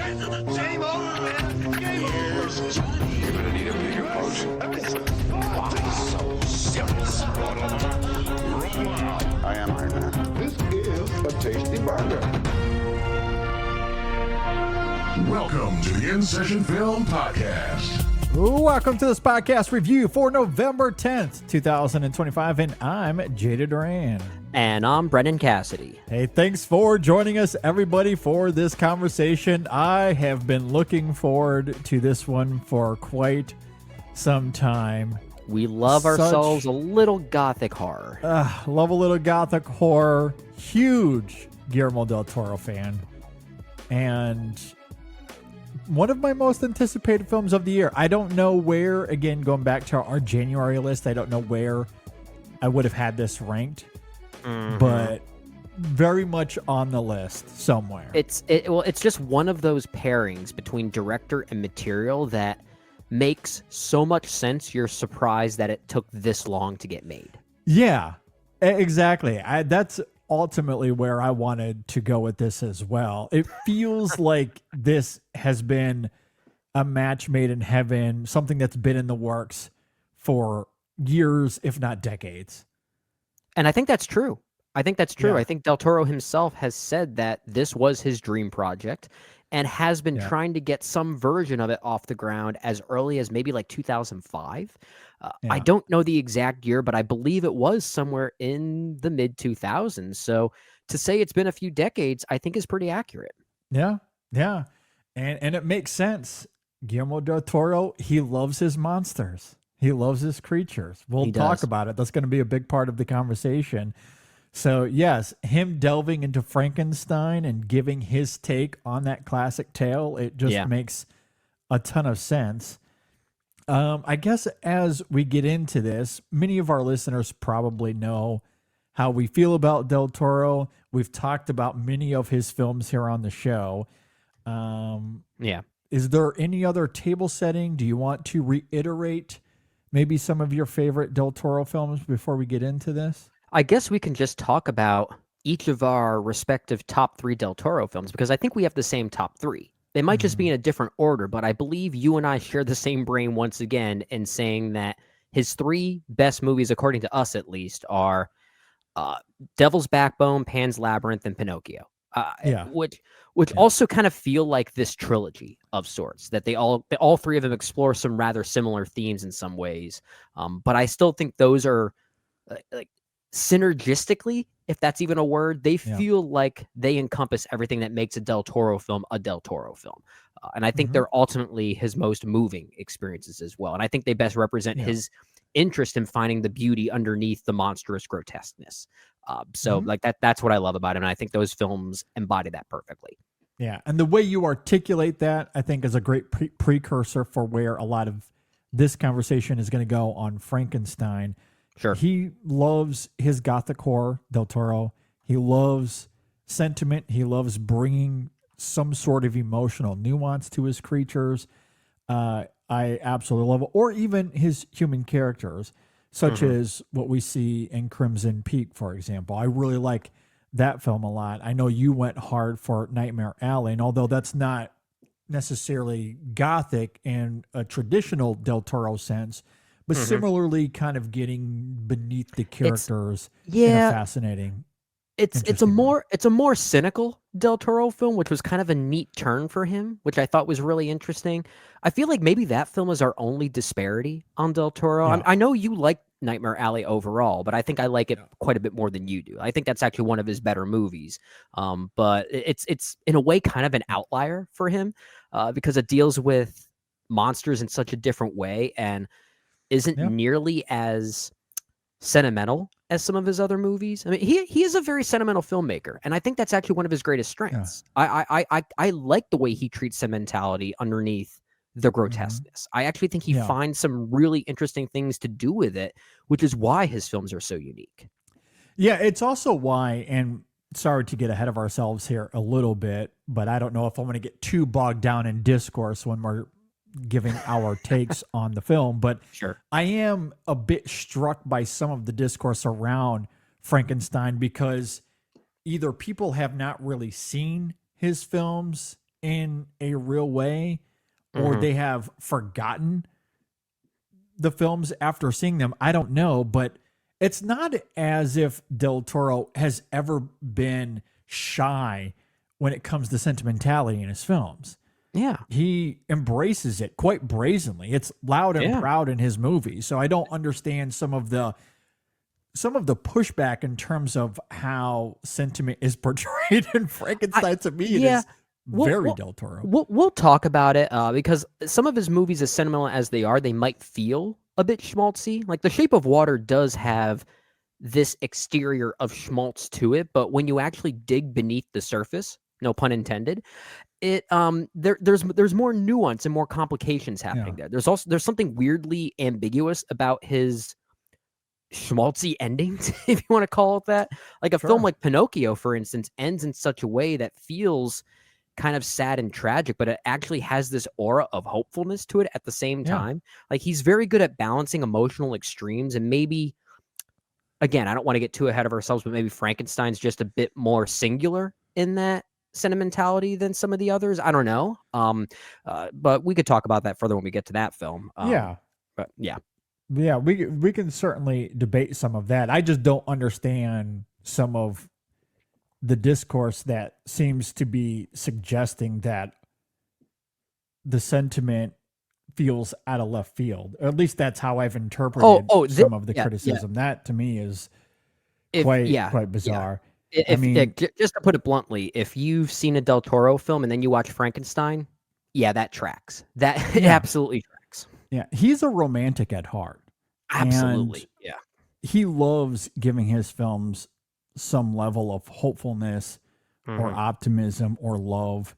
Game over, man. Game over. You're gonna need a bigger potion. Why so serious? I am Iron Man. This is a tasty burger. Welcome to the In Session Film Podcast. Welcome to this podcast review for November 10th, 2025, and I'm Jaded Duran. And I'm Brendan Cassidy. Hey, thanks for joining us, everybody, for this conversation. I have been looking forward to this one for quite some time. We love ourselves a little gothic horror. Love a little gothic horror. Huge Guillermo del Toro fan. And one of my most anticipated films of the year. I don't know where, again, going back to our January list, I don't know where I would have had this ranked, but very much on the list somewhere. It's just one of those pairings between director and material that makes so much sense. You're surprised that it took this long to get made. Yeah, exactly. That's ultimately where I wanted to go with this as well. It feels like this has been a match made in heaven, something that's been in the works for years, if not decades. And I think that's true. I think that's true. Yeah. I think Del Toro himself has said that this was his dream project and has been trying to get some version of it off the ground as early as maybe like 2005. I don't know the exact year, but I believe it was somewhere in the mid 2000s. So to say it's been a few decades, I think is pretty accurate. Yeah. And it makes sense. Guillermo del Toro, he loves his monsters. He loves his creatures. We'll talk about it. That's going to be a big part of the conversation. So yes, him delving into Frankenstein and giving his take on that classic tale, it just makes a ton of sense. I guess as we get into this, many of our listeners probably know how we feel about Del Toro. We've talked about many of his films here on the show. Is there any other table setting? Do you want to reiterate maybe some of your favorite Del Toro films before we get into this? I guess we can just talk about each of our respective top 3 Del Toro films, because I think we have the same top 3. They might just be in a different order, but I believe you and I share the same brain once again in saying that his 3 best movies, according to us at least, are Devil's Backbone, Pan's Labyrinth, and Pinocchio. Which also kind of feel like this trilogy of sorts, that all 3 of them explore some rather similar themes in some ways. But I still think those are like synergistically, if that's even a word, they feel like they encompass everything that makes a Del Toro film a Del Toro film. And I think they're ultimately his most moving experiences as well. And I think they best represent his interest in finding the beauty underneath the monstrous grotesqueness. Like that's what I love about him. And I think those films embody that perfectly. Yeah. And the way you articulate that, I think, is a great precursor for where a lot of this conversation is going to go on Frankenstein. Sure. He loves his gothic horror, Del Toro. He loves sentiment. He loves bringing some sort of emotional nuance to his creatures. I absolutely love it. Or even his human characters, such as what we see in Crimson Peak, for example. I really like that film a lot. I know you went hard for Nightmare Alley, and although that's not necessarily gothic in a traditional Del Toro sense, but similarly kind of getting beneath the characters in a fascinating. It's a more cynical Del Toro film, which was kind of a neat turn for him, which I thought was really interesting. I feel like maybe that film is our only disparity on Del Toro. Yeah. I know you like Nightmare Alley overall, but I think I like it quite a bit more than you do. I think that's actually one of his better movies. But it's in a way kind of an outlier for him because it deals with monsters in such a different way and isn't nearly as sentimental as some of his other movies. I mean, he is a very sentimental filmmaker, and I think that's actually one of his greatest strengths. I like the way he treats sentimentality underneath the grotesqueness. I actually think he finds some really interesting things to do with it, which is why his films are so unique. Yeah, it's also why, and sorry to get ahead of ourselves here a little bit, but I don't know if I want to get too bogged down in discourse when we're giving our takes on the film, but I am a bit struck by some of the discourse around Frankenstein because either people have not really seen his films in a real way, or they have forgotten the films after seeing them. I don't know, but it's not as if Del Toro has ever been shy when it comes to sentimentality in his films. Yeah. He embraces it quite brazenly. It's loud and proud in his movies. So I don't understand some of the pushback in terms of how sentiment is portrayed in Frankenstein. To me, it is very Del Toro. We'll talk about it because some of his movies, as sentimental as they are, they might feel a bit schmaltzy. Like The Shape of Water does have this exterior of schmaltz to it, but when you actually dig beneath the surface, no pun intended, it there's more nuance and more complications happening there. There's something weirdly ambiguous about his schmaltzy endings, if you want to call it that. Like a film like Pinocchio, for instance, ends in such a way that feels kind of sad and tragic, but it actually has this aura of hopefulness to it at the same time. Like he's very good at balancing emotional extremes, and maybe, again, I don't want to get too ahead of ourselves, but maybe Frankenstein's just a bit more singular in that sentimentality than some of the others. I don't know. But we could talk about that further when we get to that film. But we can certainly debate some of that. I just don't understand some of the discourse that seems to be suggesting that the sentiment feels out of left field. Or at least that's how I've interpreted some of the criticism. That to me is quite bizarre. Just to put it bluntly, if you've seen a Del Toro film and then you watch Frankenstein, that tracks. It absolutely tracks. Yeah, he's a romantic at heart. Absolutely, and he loves giving his films some level of hopefulness or optimism or love.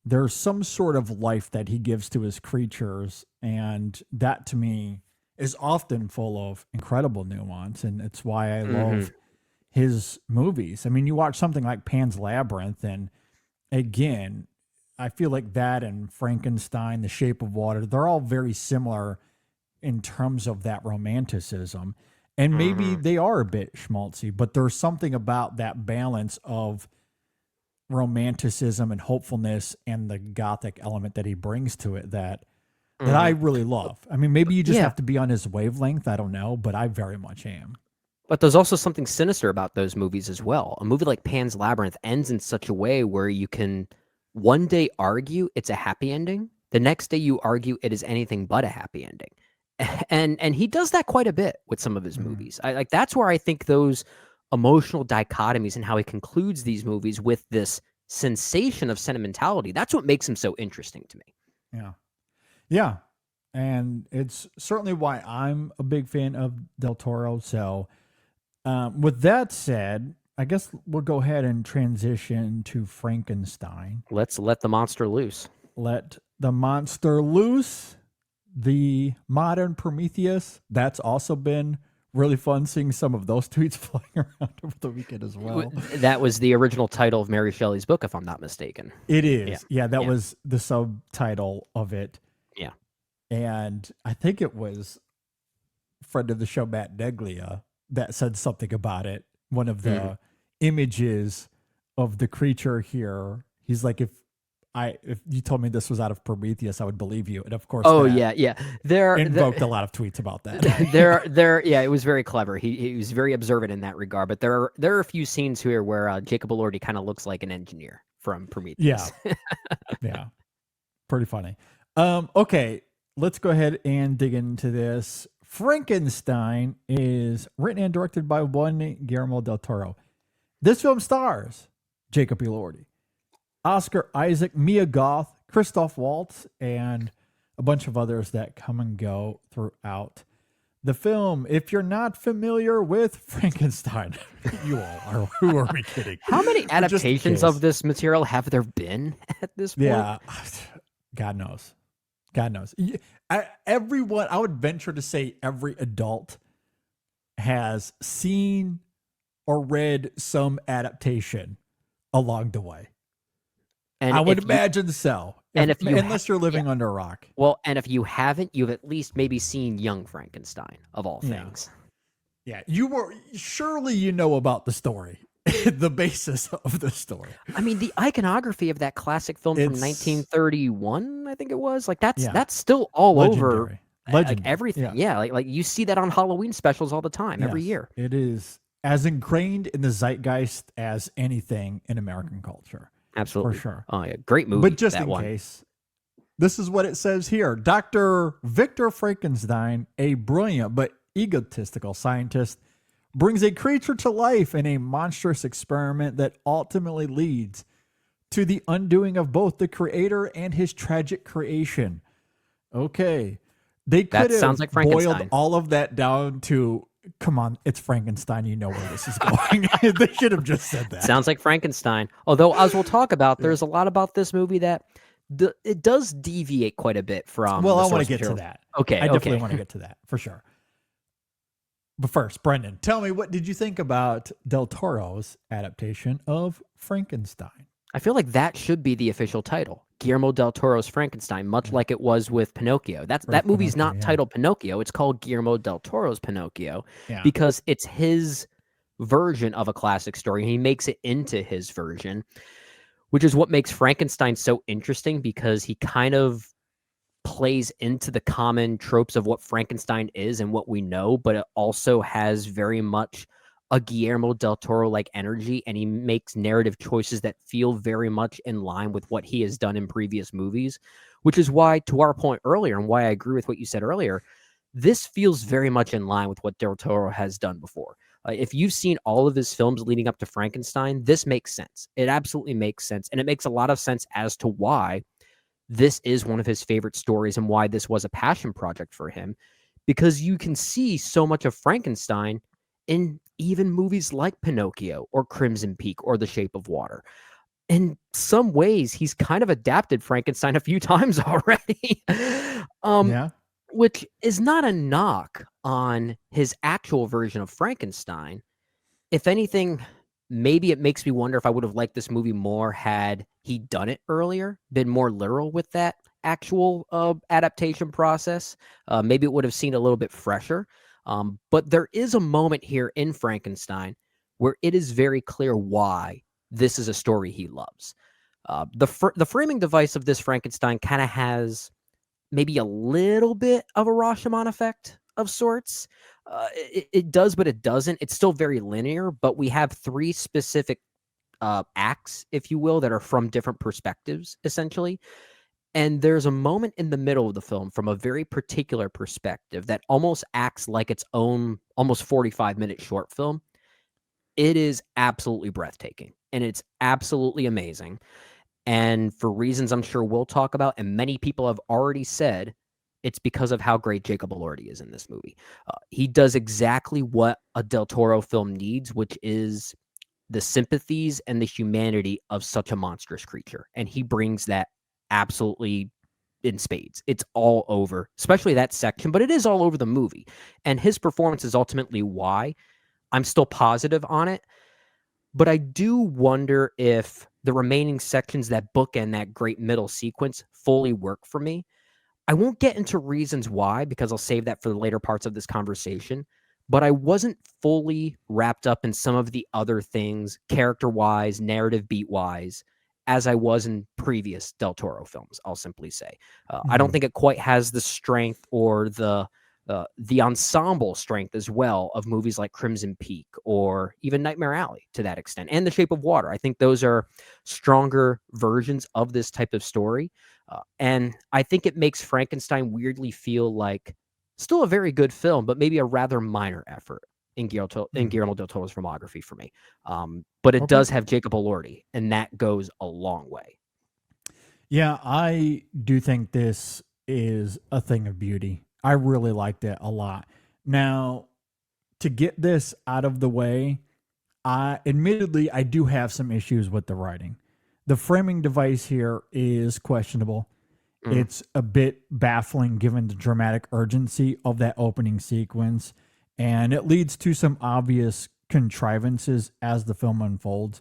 There's some sort of life that he gives to his creatures, and that to me is often full of incredible nuance, and it's why I love his movies. I mean, you watch something like Pan's Labyrinth, and again, I feel like that and Frankenstein, The Shape of Water, they're all very similar in terms of that romanticism. And maybe they are a bit schmaltzy, but there's something about that balance of romanticism and hopefulness and the gothic element that he brings to it that I really love. I mean, maybe you just have to be on his wavelength. I don't know, but I very much am. But there's also something sinister about those movies as well. A movie like Pan's Labyrinth ends in such a way where you can one day argue it's a happy ending. The next day you argue it is anything but a happy ending. And he does that quite a bit with some of his movies. That's where I think those emotional dichotomies and how he concludes these movies with this sensation of sentimentality, that's what makes him so interesting to me. Yeah. And it's certainly why I'm a big fan of Del Toro. So with that said, I guess we'll go ahead and transition to Frankenstein. Let's let the monster loose. Let the monster loose. The modern Prometheus. That's also been really fun seeing some of those tweets flying around over the weekend as well. That was the original title of Mary Shelley's book, if I'm not mistaken. It is. Yeah, that was the subtitle of it. Yeah. And I think it was friend of the show, Matt Neglia, that said something about it. One of the images of the creature here, he's like, if you told me this was out of Prometheus, I would believe you. And of course, there invoked a lot of tweets about that. It was very clever. He was very observant in that regard. But there are a few scenes here where Jacob Elordi kind of looks like an engineer from Prometheus. Yeah, pretty funny. Okay, let's go ahead and dig into this. Frankenstein is written and directed by one Guillermo del Toro. This film stars Jacob Elordi, Oscar Isaac, Mia Goth, Christoph Waltz, and a bunch of others that come and go throughout the film. If you're not familiar with Frankenstein, you all are. Who are we kidding? How many adaptations of this material have there been at this point? Yeah, God knows. God knows. Everyone, I would venture to say every adult has seen or read some adaptation along the way. And I would imagine so. Unless you're living under a rock. Well, and if you haven't, you've at least maybe seen Young Frankenstein, of all things. Yeah. Surely you know about the story. the basis of the story. I mean, the iconography of that classic film from It's 1931, I think it was, like Yeah. that's still all over legendary. like Legendary. everything. Yeah. Yeah, like you see that on Halloween specials all the time, every Yes, year. it is as ingrained in the zeitgeist as anything in American culture. Absolutely. For sure. Oh yeah, great movie. But just that in one. case, this is what it says here. Dr. Victor Frankenstein, a brilliant but egotistical scientist, brings a creature to life in a monstrous experiment that ultimately leads to the undoing of both the creator and his tragic creation. Okay. They That could have sounds like boiled Frankenstein. all of that down to, come on, it's Frankenstein. You know where this is going. They should have just said that. Sounds like Frankenstein. Although, as we'll talk about, there's a lot about this movie that it does deviate quite a bit from. Well, the I want source to get to material. that. Okay, I definitely okay. want to get to that for sure. But first, Brendan, tell me, what did you think about Del Toro's adaptation of Frankenstein? I feel like that should be the official title. Guillermo del Toro's Frankenstein, much like it was with Pinocchio. That movie's Pinocchio, not yeah. titled Pinocchio. It's called Guillermo del Toro's Pinocchio Yeah. because it's his version of a classic story. He makes it into his version, which is what makes Frankenstein so interesting because he kind of plays into the common tropes of what Frankenstein is and what we know, but it also has very much a Guillermo del Toro like energy, and he makes narrative choices that feel very much in line with what he has done in previous movies, which is why, to our point earlier, and why I agree with what you said earlier, this feels very much in line with what Del Toro has done before. If you've seen all of his films leading up to Frankenstein, this makes sense. It absolutely makes sense, and it makes a lot of sense as to why this is one of his favorite stories and why this was a passion project for him, because you can see so much of Frankenstein in even movies like Pinocchio or Crimson Peak or The Shape of Water. In some ways, he's kind of adapted Frankenstein a few times already, Yeah. which is not a knock on his actual version of Frankenstein. If anything, maybe it makes me wonder if I would have liked this movie more had he done it earlier, been more literal with that actual adaptation process. Maybe it would have seemed a little bit fresher. But there is a moment here in Frankenstein where it is very clear why this is a story he loves. The framing device of this Frankenstein kind of has maybe a little bit of a Rashomon effect of sorts. It does, but it doesn't. It's still very linear, but we have three specific acts, if you will, that are from different perspectives, essentially. And there's a moment in the middle of the film from a very particular perspective that almost acts like its own almost 45-minute short film. It is absolutely breathtaking, and it's absolutely amazing. And for reasons I'm sure we'll talk about, and many people have already said, it's because of how great Jacob Elordi is in this movie. He does exactly what a Del Toro film needs, which is the sympathies and the humanity of such a monstrous creature. And he brings that absolutely in spades. It's all over, especially that section, but it is all over the movie. And his performance is ultimately why I'm still positive on it. But I do wonder if the remaining sections that bookend that great middle sequence fully work for me. I won't get into reasons why, because I'll save that for the later parts of this conversation. But I wasn't fully wrapped up in some of the other things, character-wise, narrative beat-wise, as I was in previous Del Toro films, I'll simply say. I don't think it quite has the strength or the ensemble strength as well of movies like Crimson Peak or even Nightmare Alley to that extent, and The Shape of Water. I think those are stronger versions of this type of story. And I think it makes Frankenstein weirdly feel like still a very good film, but maybe a rather minor effort in Guillermo del Toro's filmography for me. But it does have Jacob Elordi, and that goes a long way. Yeah, I do think this is a thing of beauty. I really liked it a lot. Now, to get this out of the way, admittedly, I do have some issues with the writing. The framing device here is questionable. It's a bit baffling given the dramatic urgency of that opening sequence, and it leads to some obvious contrivances as the film unfolds.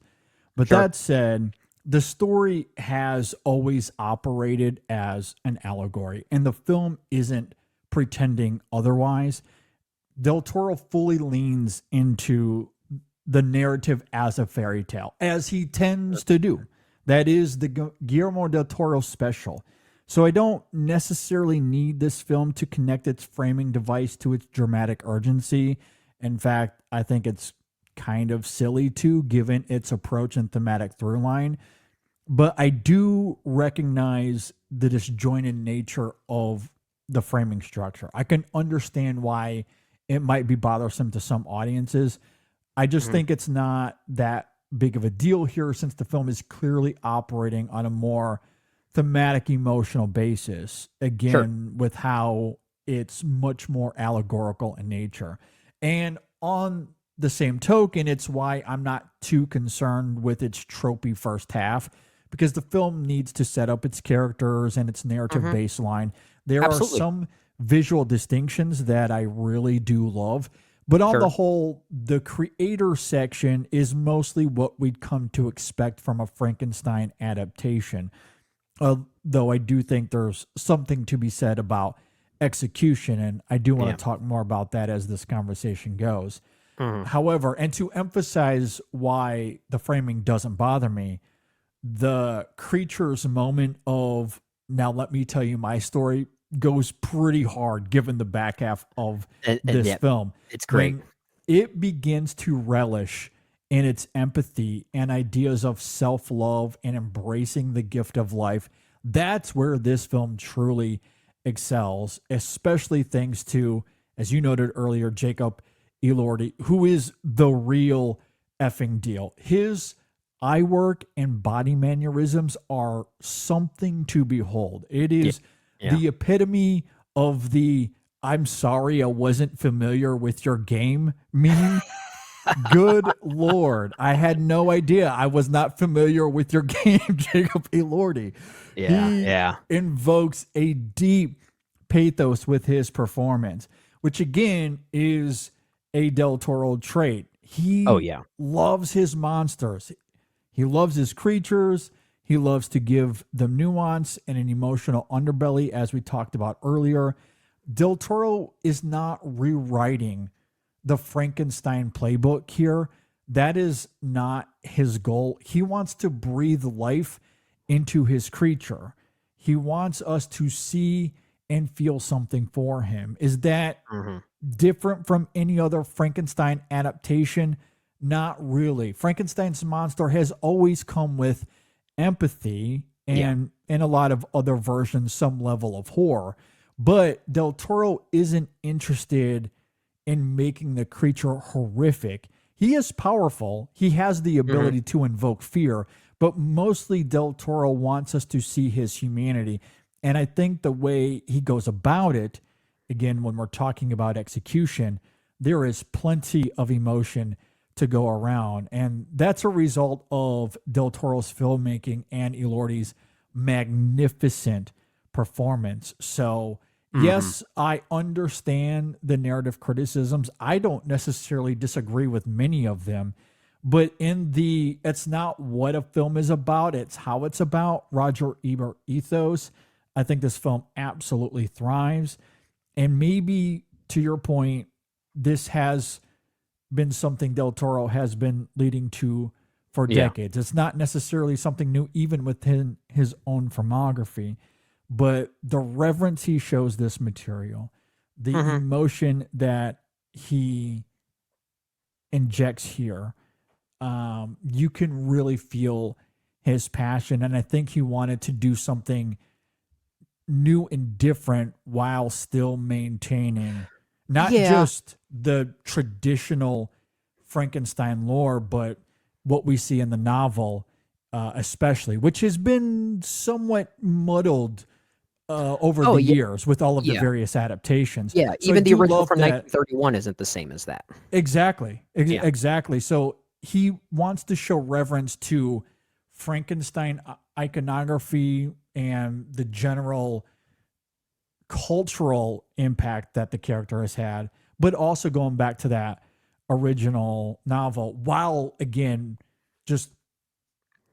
But that said, the story has always operated as an allegory, and the film isn't pretending otherwise. Del Toro fully leans into the narrative as a fairy tale, as he tends to do. That is the Guillermo del Toro special. So I don't necessarily need this film to connect its framing device to its dramatic urgency. In fact, I think it's kind of silly too, given its approach and thematic through line. But I do recognize the disjointed nature of the framing structure. I can understand why it might be bothersome to some audiences. I just think it's not that big of a deal here, since the film is clearly operating on a more thematic, emotional basis, again, with how it's much more allegorical in nature. And on the same token, it's why I'm not too concerned with its tropey first half, because the film needs to set up its characters and its narrative baseline. There Absolutely. are some visual distinctions that I really do love, but on the whole, the creator section is mostly what we'd come to expect from a Frankenstein adaptation. Though I do think there's something to be said about execution, and I do want to talk more about that as this conversation goes. However, and to emphasize why the framing doesn't bother me, the creature's moment of, now let me tell you my story, goes pretty hard given the back half of this film. It's great. When it begins to relish in its empathy and ideas of self-love and embracing the gift of life, that's where this film truly excels, especially thanks to, as you noted earlier, Jacob Elordi, who is the real effing deal. His eye work and body mannerisms are something to behold. It is the epitome of the "I'm sorry I wasn't familiar with your game" meme. Good Lord. I had no idea I was not familiar with your game, Jacob Elordi. He invokes a deep pathos with his performance, which again is a Del Toro trait. He loves his monsters. He loves his creatures. He loves to give them nuance and an emotional underbelly, as we talked about earlier. Del Toro is not rewriting the Frankenstein playbook here. That is not his goal. He wants to breathe life into his creature. He wants us to see and feel something for him. Is that different from any other Frankenstein adaptation? Not really. Frankenstein's monster has always come with empathy and in a lot of other versions, some level of horror. But Del Toro isn't interested in making the creature horrific. He is powerful. He has the ability to invoke fear, but mostly Del Toro wants us to see his humanity. And I think the way he goes about it, again, when we're talking about execution, there is plenty of emotion to go around. And that's a result of Del Toro's filmmaking and Elordi's magnificent performance. So yes, I understand the narrative criticisms. I don't necessarily disagree with many of them, but it's not what a film is about, it's how it's about. Roger Ebert ethos. I think this film absolutely thrives. And maybe to your point, this has been something Del Toro has been leading to for decades. It's not necessarily something new, even within his own filmography. But the reverence he shows this material, the emotion that he injects here, you can really feel his passion. And I think he wanted to do something new and different while still maintaining not just the traditional Frankenstein lore, but what we see in the novel, especially, which has been somewhat muddled over the years with all of the various adaptations. Yeah, So even I the do original love from that. 1931 isn't the same as that. Exactly. Exactly. So he wants to show reverence to Frankenstein iconography and the general cultural impact that the character has had, but also going back to that original novel, while again just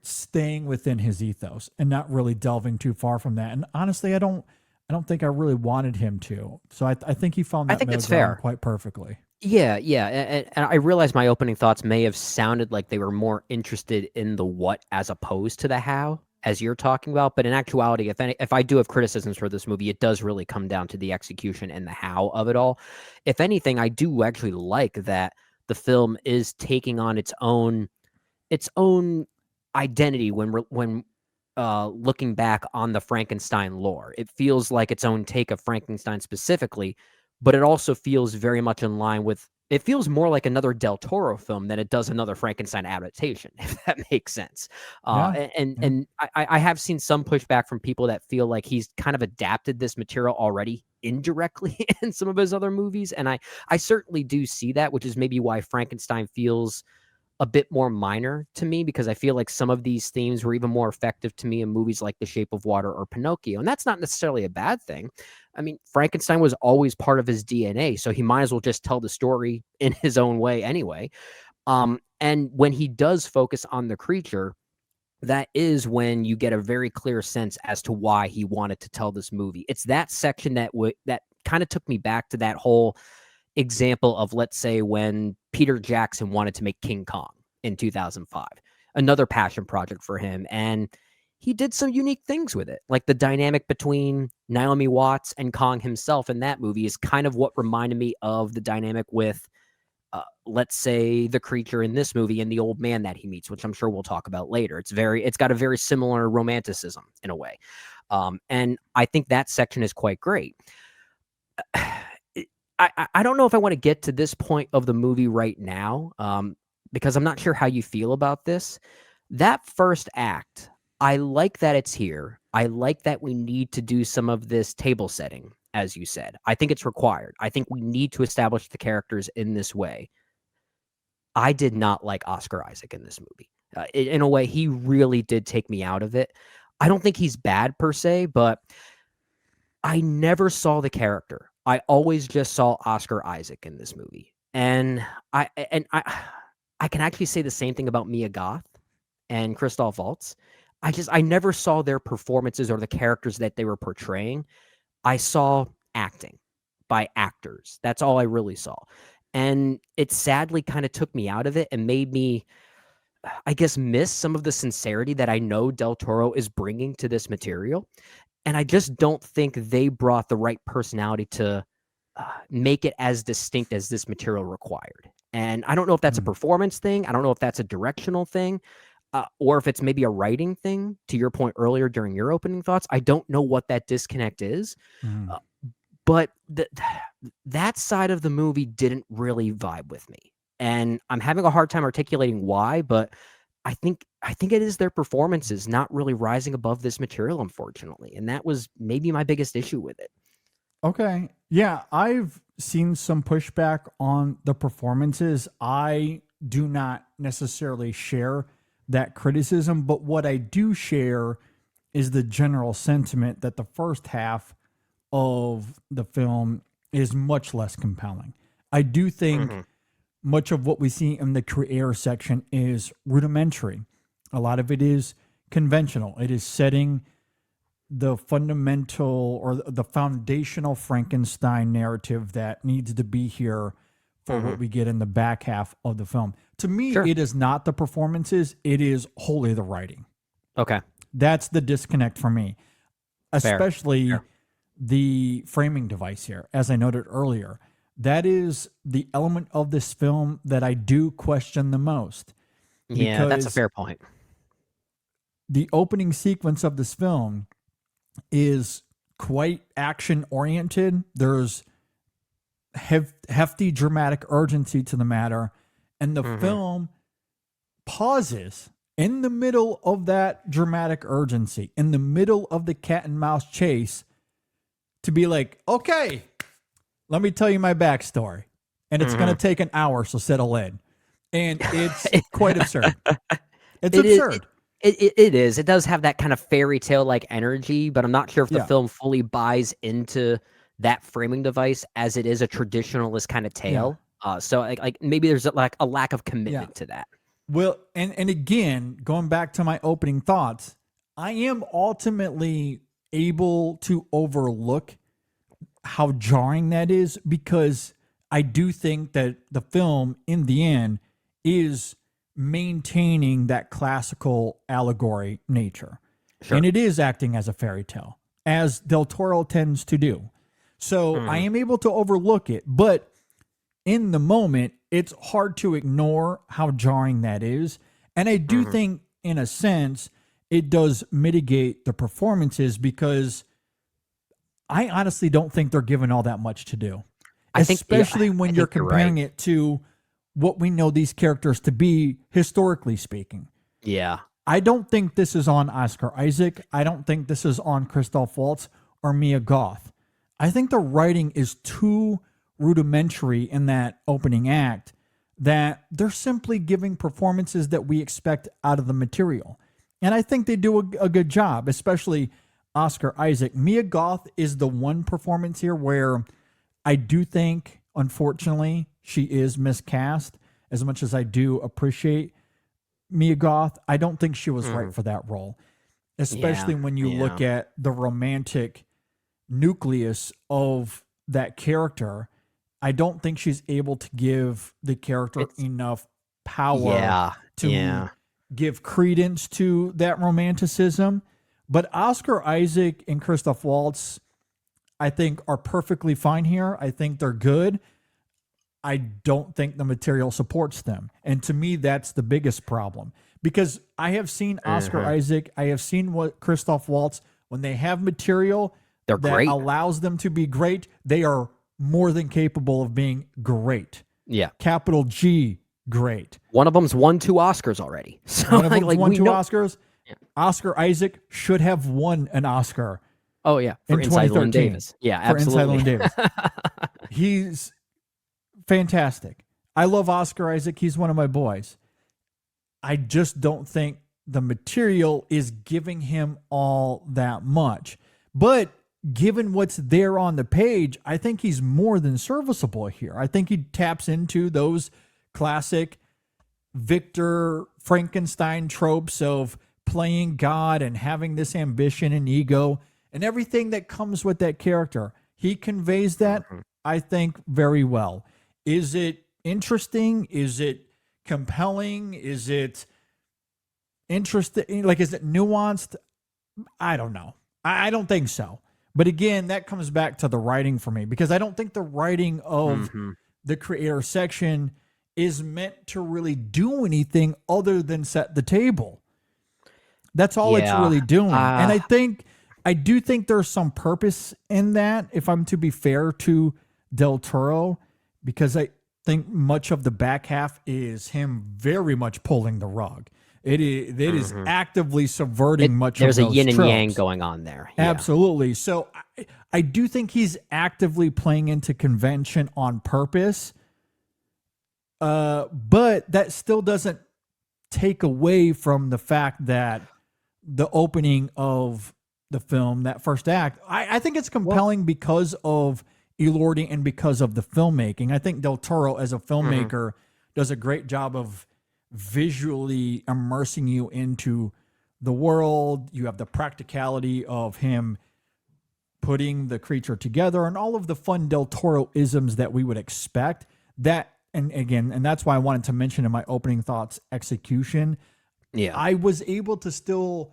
staying within his ethos and not really delving too far from that. And honestly, I don't think I really wanted him to. So I think he found that I think middle it's ground fair. quite perfectly. Yeah, and I realize my opening thoughts may have sounded like they were more interested in the what as opposed to the how, as you're talking about. But in actuality, if I do have criticisms for this movie, it does really come down to the execution and the how of it all. If anything, I do actually like that the film is taking on its own identity when looking back on the Frankenstein lore. It feels like its own take of Frankenstein specifically, but it also feels very much in line with. It feels more like another Del Toro film than it does another Frankenstein adaptation, if that makes sense. Yeah. And I have seen some pushback from people that feel like he's kind of adapted this material already indirectly in some of his other movies, and I certainly do see that, which is maybe why Frankenstein feels a bit more minor to me, because I feel like some of these themes were even more effective to me in movies like The Shape of Water or Pinocchio. And that's not necessarily a bad thing. I mean, Frankenstein was always part of his DNA, so he might as well just tell the story in his own way anyway. And when he does focus on the creature, that is when you get a very clear sense as to why he wanted to tell this movie. It's that section that kind of took me back to that whole example of, let's say, when Peter Jackson wanted to make King Kong in 2005, another passion project for him. And he did some unique things with it. Like the dynamic between Naomi Watts and Kong himself in that movie is kind of what reminded me of the dynamic with, let's say, the creature in this movie and the old man that he meets, which I'm sure we'll talk about later. It's got a very similar romanticism in a way. And I think that section is quite great. I don't know if I want to get to this point of the movie right now, because I'm not sure how you feel about this. That first act, I like that it's here. I like that we need to do some of this table setting, as you said. I think it's required. I think we need to establish the characters in this way. I did not like Oscar Isaac in this movie. In a way, he really did take me out of it. I don't think he's bad per se, but I never saw the character. I always just saw Oscar Isaac in this movie. And I can actually say the same thing about Mia Goth and Christoph Waltz. I never saw their performances or the characters that they were portraying. I saw acting by actors. That's all I really saw. And it sadly kind of took me out of it and made me, I guess, miss some of the sincerity that I know Del Toro is bringing to this material. And I just don't think they brought the right personality to make it as distinct as this material required. And I don't know if that's a performance thing. I don't know if that's a directional thing, or if it's maybe a writing thing, to your point earlier during your opening thoughts. I don't know what that disconnect is. But that side of the movie didn't really vibe with me. And I'm having a hard time articulating why, but I think it is their performances not really rising above this material, unfortunately. And that was maybe my biggest issue with it. Okay. Yeah, I've seen some pushback on the performances. I do not necessarily share that criticism, but what I do share is the general sentiment that the first half of the film is much less compelling. I do think much of what we see in the creator section is rudimentary. A lot of it is conventional. It is setting the fundamental or the foundational Frankenstein narrative that needs to be here for what we get in the back half of the film. To me, it is not the performances. It is wholly the writing. Okay. That's the disconnect for me, especially Fair. the framing device here. As I noted earlier, that is the element of this film that I do question the most. Yeah, that's a fair point. The opening sequence of this film is quite action oriented. There's hefty dramatic urgency to the matter, and the film pauses in the middle of that dramatic urgency, in the middle of the cat and mouse chase, to be like, okay, let me tell you my backstory. And it's going to take an hour, so settle in. And it's quite absurd. It's absurd. It is. It does have that kind of fairy tale like energy, but I'm not sure if the film fully buys into that framing device as it is a traditionalist kind of tale. So like maybe there's like a lack of commitment to that. Well, and again, going back to my opening thoughts, I am ultimately able to overlook how jarring that is, because I do think that the film, in the end, is maintaining that classical allegory nature. Sure. And it is acting as a fairy tale, as Del Toro tends to do. So I am able to overlook it, but in the moment, it's hard to ignore how jarring that is. And I do think, in a sense, it does mitigate the performances because I honestly don't think they're given all that much to do. Especially when you're comparing it to what we know these characters to be, historically speaking. Yeah. I don't think this is on Oscar Isaac. I don't think this is on Christoph Waltz or Mia Goth. I think the writing is too rudimentary in that opening act that they're simply giving performances that we expect out of the material. And I think they do a good job, especially Oscar Isaac. Mia Goth is the one performance here where I do think, unfortunately, she is miscast. As much as I do appreciate Mia Goth, I don't think she was right for that role, especially when you look at the romantic nucleus of that character. I don't think she's able to give the character enough power to give credence to that romanticism. But Oscar Isaac and Christoph Waltz, I think, are perfectly fine here. I think they're good. I don't think the material supports them. And to me, that's the biggest problem. Because I have seen Oscar Isaac, I have seen what Christoph Waltz, when they have material that great. allows them to be great, they are more than capable of being great. Yeah. Capital G, great. One of them's won 2 Oscars already. So One of them's won 2 know. Oscars. Yeah. Oscar Isaac should have won an Oscar. Oh, yeah. For in Inside 2013. Llewyn Davis. Yeah, absolutely. For Inside Llewyn Davis. He's fantastic. I love Oscar Isaac. He's one of my boys. I just don't think the material is giving him all that much. But given what's there on the page, I think he's more than serviceable here. I think he taps into those classic Victor Frankenstein tropes of playing God and having this ambition and ego and everything that comes with that character. He conveys that, I think, very well. Is it interesting? Is it compelling? Is it interesting? Like, is it nuanced? I don't know. I don't think so. But again, that comes back to the writing for me, because I don't think the writing of the creator section is meant to really do anything other than set the table. That's all it's really doing. And I do think there's some purpose in that, if I'm to be fair to Del Toro, because I think much of the back half is him very much pulling the rug. It is actively subverting much of those There's a yin and tropes. yang going on there. Yeah. Absolutely. So I do think he's actively playing into convention on purpose. But that still doesn't take away from the fact that the opening of the film, that first act, I think it's compelling because of Elordi and because of the filmmaking. I think Del Toro, as a filmmaker, does a great job of visually immersing you into the world. You have the practicality of him putting the creature together and all of the fun Del Toro isms that we would expect. That, and again, and that's why I wanted to mention in my opening thoughts, execution. Yeah. I was able to still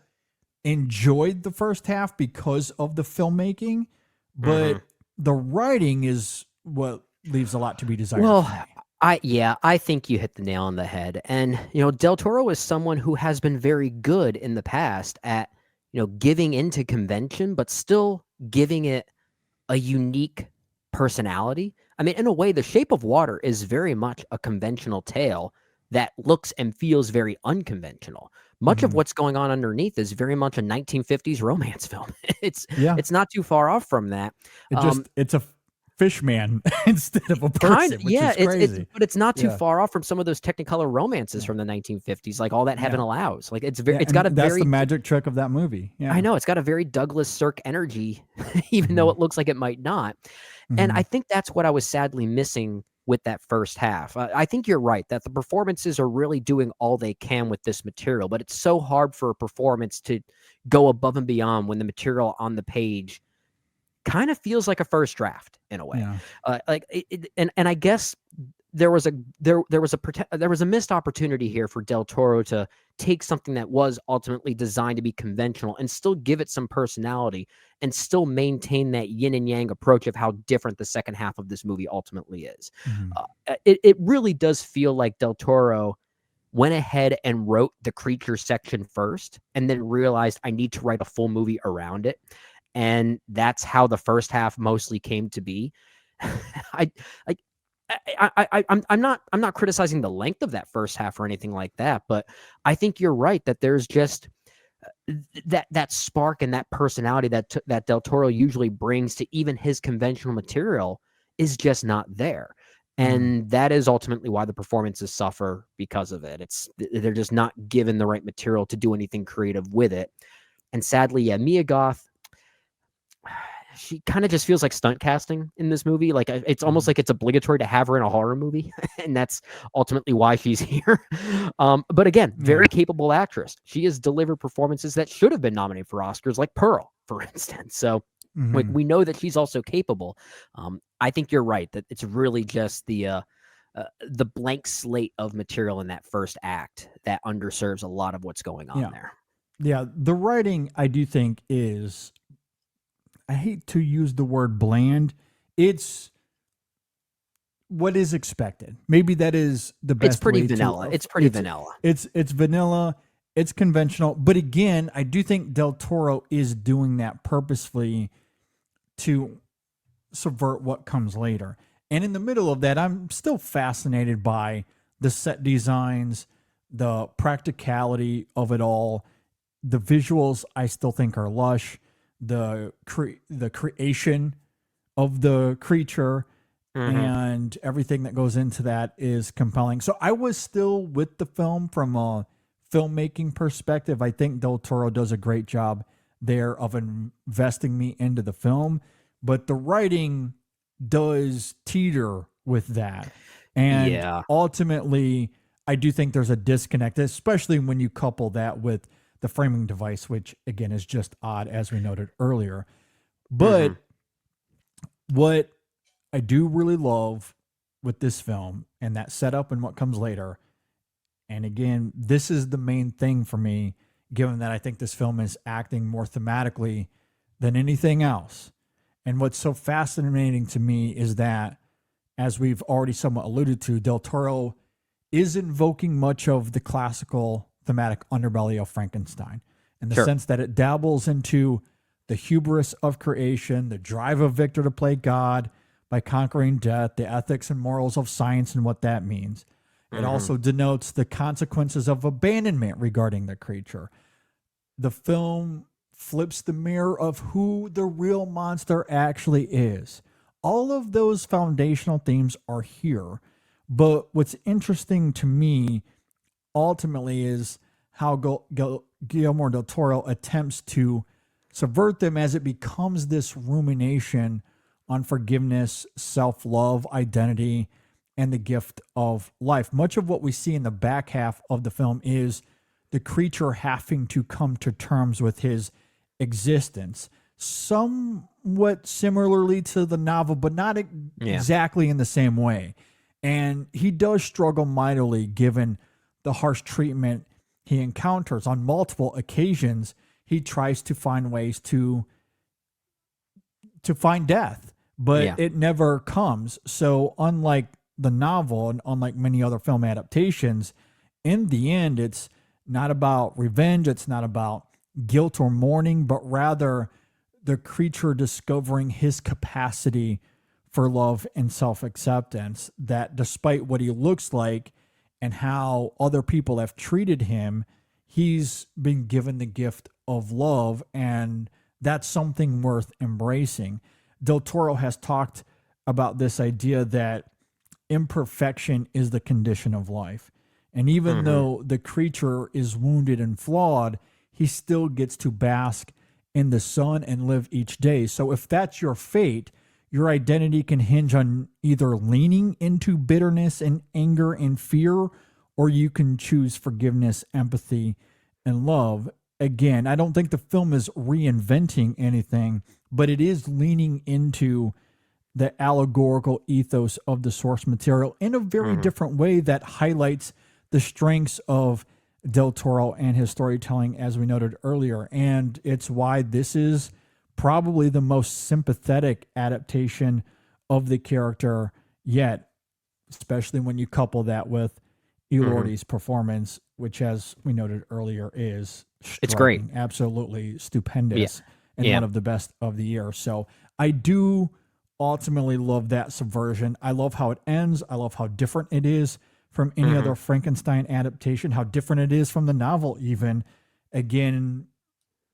enjoy the first half because of the filmmaking, but the writing is what leaves a lot to be desired. Well, I think you hit the nail on the head. And, Del Toro is someone who has been very good in the past at, giving into convention, but still giving it a unique personality. I mean, in a way, The Shape of Water is very much a conventional tale that looks and feels very unconventional. Much of what's going on underneath is very much a 1950s romance film. It's not too far off from that. It's a fish man instead of a person, which is crazy. But it's not too far off from some of those Technicolor romances from the 1950s, like All That Heaven Allows. Like it's got a that's very the magic trick of that movie. Yeah, I know it's got a very Douglas Sirk energy, even though it looks like it might not. And I think that's what I was sadly missing with that first half. I think you're right that the performances are really doing all they can with this material, but it's so hard for a performance to go above and beyond when the material on the page kind of feels like a first draft in a way. Yeah. And I guess there was a missed opportunity here for Del Toro to take something that was ultimately designed to be conventional and still give it some personality and still maintain that yin and yang approach of how different the second half of this movie ultimately is. It really does feel like Del Toro went ahead and wrote the creature section first and then realized I need to write a full movie around it. And that's how the first half mostly came to be. I'm not criticizing the length of that first half or anything like that, but I think you're right that there's just that spark and that personality that Del Toro usually brings to even his conventional material is just not there. And that is ultimately why the performances suffer because of it. They're just not given the right material to do anything creative with it. And sadly, yeah, Mia Goth, she kind of just feels like stunt casting in this movie. Like it's almost like it's obligatory to have her in a horror movie, and that's ultimately why she's here. But again, very capable actress. She has delivered performances that should have been nominated for Oscars, like Pearl, for instance. So like we know that she's also capable. I think you're right that it's really just the blank slate of material in that first act that underserves a lot of what's going on there. Yeah, the writing I do think is, I hate to use the word bland. It's what is expected. Maybe that is the best. It's pretty way vanilla. To, it's pretty vanilla. It's vanilla. It's conventional. But again, I do think Del Toro is doing that purposefully to subvert what comes later. And in the middle of that, I'm still fascinated by the set designs, the practicality of it all. The visuals I still think are lush. The creation of the creature and everything that goes into that is compelling. So I was still with the film from a filmmaking perspective. I think Del Toro does a great job there of investing me into the film, but the writing does teeter with that. And ultimately, I do think there's a disconnect, especially when you couple that with the framing device, which again is just odd, as we noted earlier. But what I do really love with this film and that setup and what comes later, and again, this is the main thing for me, given that I think this film is acting more thematically than anything else. And what's so fascinating to me is that, as we've already somewhat alluded to, Del Toro is invoking much of the classical thematic underbelly of Frankenstein, in the sense that it dabbles into the hubris of creation, the drive of Victor to play God by conquering death, the ethics and morals of science and what that means. It also denotes the consequences of abandonment regarding the creature. The film flips the mirror of who the real monster actually is. All of those foundational themes are here, but what's interesting to me ultimately is how Guillermo del Toro attempts to subvert them as it becomes this rumination on forgiveness, self-love, identity, and the gift of life. Much of what we see in the back half of the film is the creature having to come to terms with his existence, somewhat similarly to the novel, but not exactly in the same way. And he does struggle mightily given the harsh treatment he encounters. On multiple occasions, he tries to find ways to find death, but it never comes. So unlike the novel and unlike many other film adaptations, in the end, it's not about revenge. It's not about guilt or mourning, but rather the creature discovering his capacity for love and self-acceptance, that despite what he looks like and how other people have treated him, he's been given the gift of love, and that's something worth embracing. Del Toro has talked about this idea that imperfection is the condition of life. And even though the creature is wounded and flawed, he still gets to bask in the sun and live each day. So if that's your fate, your identity can hinge on either leaning into bitterness and anger and fear, or you can choose forgiveness, empathy, and love. Again, I don't think the film is reinventing anything, but it is leaning into the allegorical ethos of the source material in a very different way that highlights the strengths of Del Toro and his storytelling, as we noted earlier. And it's why this is probably the most sympathetic adaptation of the character yet, especially when you couple that with Elordi's performance, which, as we noted earlier, is It's great. striking, absolutely stupendous, and Yeah. one of the best of the year. So I do ultimately love that subversion. I love how it ends. I love how different it is from any other Frankenstein adaptation, how different it is from the novel even. Again,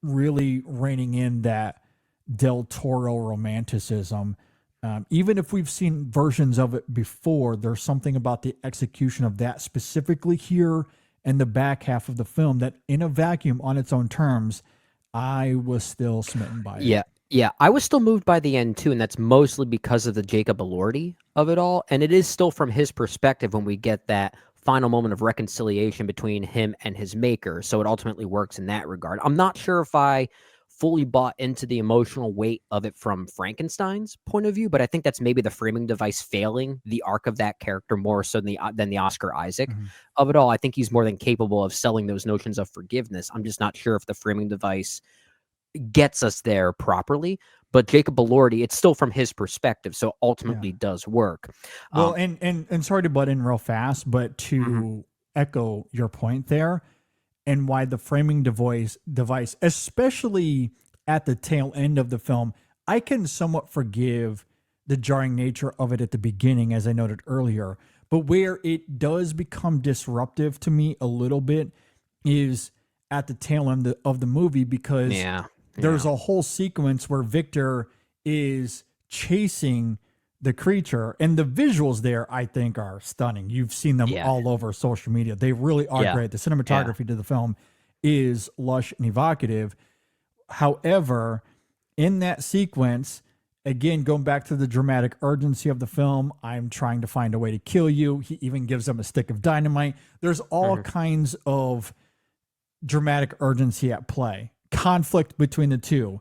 really reining in that Del Toro romanticism. Even if we've seen versions of it before, there's something about the execution of that specifically here in the back half of the film that, in a vacuum on its own terms, I was still smitten by it. Yeah. Yeah, I was still moved by the end too, and that's mostly because of the Jacob Elordi of it all. And it is still from his perspective when we get that final moment of reconciliation between him and his maker. So it ultimately works in that regard. I'm not sure if I fully bought into the emotional weight of it from Frankenstein's point of view, but I think that's maybe the framing device failing the arc of that character more so than the Oscar Isaac of it all. I think he's more than capable of selling those notions of forgiveness. I'm just not sure if the framing device gets us there properly, but Jacob Elordi, it's still from his perspective, so ultimately does work. Well, and sorry to butt in real fast, but to echo your point there, and why the framing device, especially at the tail end of the film, I can somewhat forgive the jarring nature of it at the beginning, as I noted earlier. But where it does become disruptive to me a little bit is at the tail end of the movie, because there's a whole sequence where Victor is chasing the creature, and the visuals there, I think, are stunning. You've seen them all over social media. They really are great. The cinematography to the film is lush and evocative. However, in that sequence, again, going back to the dramatic urgency of the film, I'm trying to find a way to kill you. He even gives them a stick of dynamite. There's all kinds of dramatic urgency at play, conflict between the two.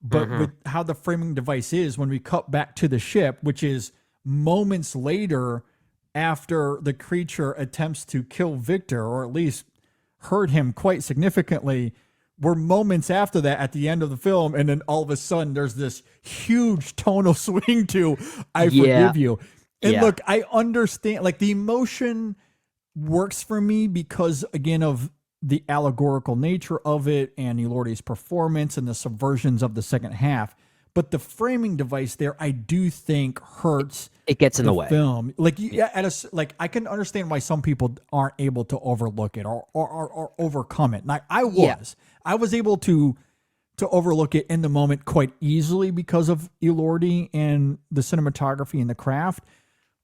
But with how the framing device is, when we cut back to the ship, which is moments later after the creature attempts to kill Victor, or at least hurt him quite significantly, we're moments after that at the end of the film, and then all of a sudden there's this huge tonal swing to I forgive you. And look, I understand, like, the emotion works for me because, again, of the allegorical nature of it and Elordi's performance and the subversions of the second half. But the framing device there, I do think, hurts. It gets in the way. Film, like, I can understand why some people aren't able to overlook it or overcome it. Like I was able to overlook it in the moment quite easily because of Elordi and the cinematography and the craft.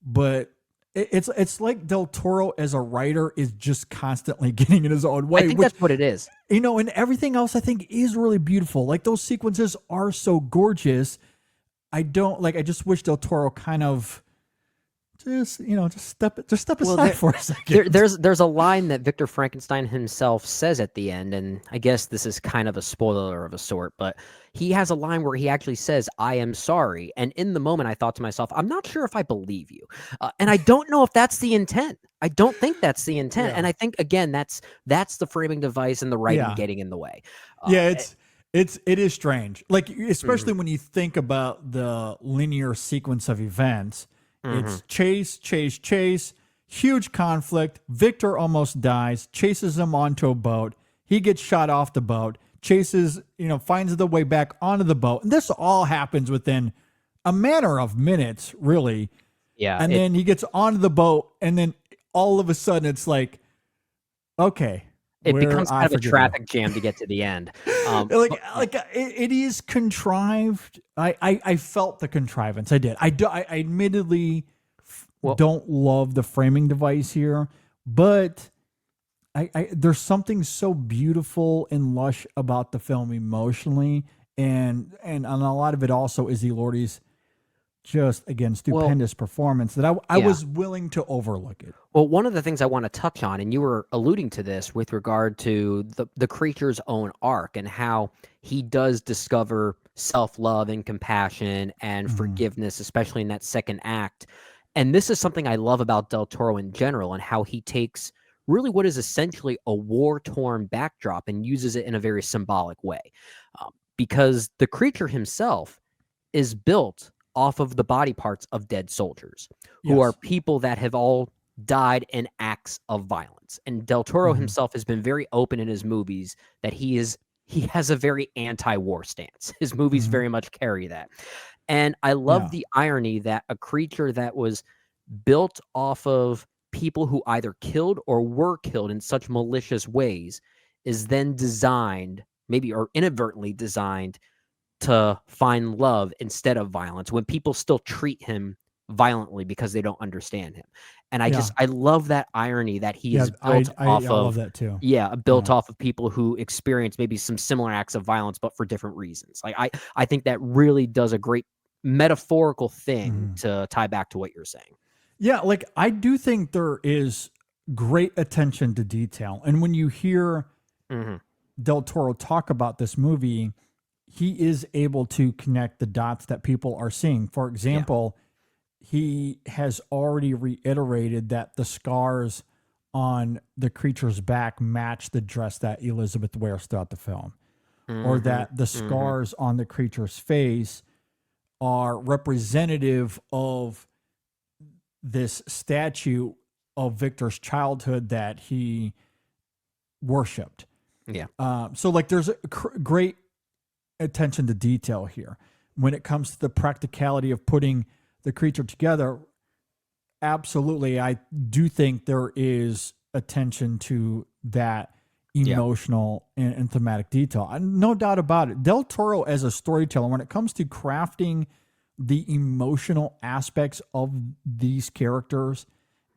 But it's like Del Toro as a writer is just constantly getting in his own way. I think that's what it is. And everything else I think is really beautiful. Like, those sequences are so gorgeous. I just wish Del Toro kind of just step aside for a second. There's a line that Victor Frankenstein himself says at the end, and I guess this is kind of a spoiler of a sort, but he has a line where he actually says, "I am sorry." And in the moment, I thought to myself, I'm not sure if I believe you. And I don't know if that's the intent. I don't think that's the intent. Yeah. And I think, again, that's the framing device and the writing getting in the way. It is strange. Like, especially when you think about the linear sequence of events. It's chase, huge conflict. Victor almost dies, chases him onto a boat. He gets shot off the boat, chases, finds the way back onto the boat. And this all happens within a matter of minutes, really. Yeah. And then he gets onto the boat, and then all of a sudden it's like, okay. It becomes kind of a traffic jam to get to the end. It is contrived. I felt the contrivance. I did. I admittedly don't love the framing device here, but there's something so beautiful and lush about the film emotionally, and a lot of it also is Elordi's just, again, stupendous performance that I was willing to overlook it. Well, one of the things I want to touch on, and you were alluding to this with regard to the creature's own arc and how he does discover self-love and compassion and forgiveness, especially in that second act. And this is something I love about Del Toro in general, and how he takes really what is essentially a war-torn backdrop and uses it in a very symbolic way. Because the creature himself is built off of the body parts of dead soldiers who are people that have all died in acts of violence. And Del Toro himself has been very open in his movies that he has a very anti-war stance. His movies very much carry that. And I love the irony that a creature that was built off of people who either killed or were killed in such malicious ways is then designed, maybe or inadvertently designed, to find love instead of violence when people still treat him violently because they don't understand him. And I love that irony that he is built off of. I love that too. Yeah, built off of people who experience maybe some similar acts of violence, but for different reasons. Like I think that really does a great metaphorical thing to tie back to what you're saying. Yeah, like I do think there is great attention to detail. And when you hear Del Toro talk about this movie, he is able to connect the dots that people are seeing. For example, he has already reiterated that the scars on the creature's back match the dress that Elizabeth wears throughout the film, or that the scars on the creature's face are representative of this statue of Victor's childhood that he worshipped. Yeah. So like there's a great attention to detail here. When it comes to the practicality of putting the creature together, absolutely, I do think there is attention to that emotional and thematic detail. No doubt about it. Del Toro as a storyteller, when it comes to crafting the emotional aspects of these characters,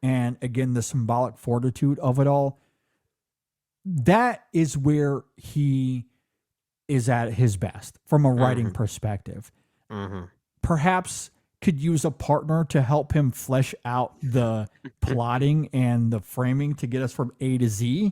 and again, the symbolic fortitude of it all, that is where he is at his best from a writing perspective. Perhaps could use a partner to help him flesh out the plotting and the framing to get us from A to Z.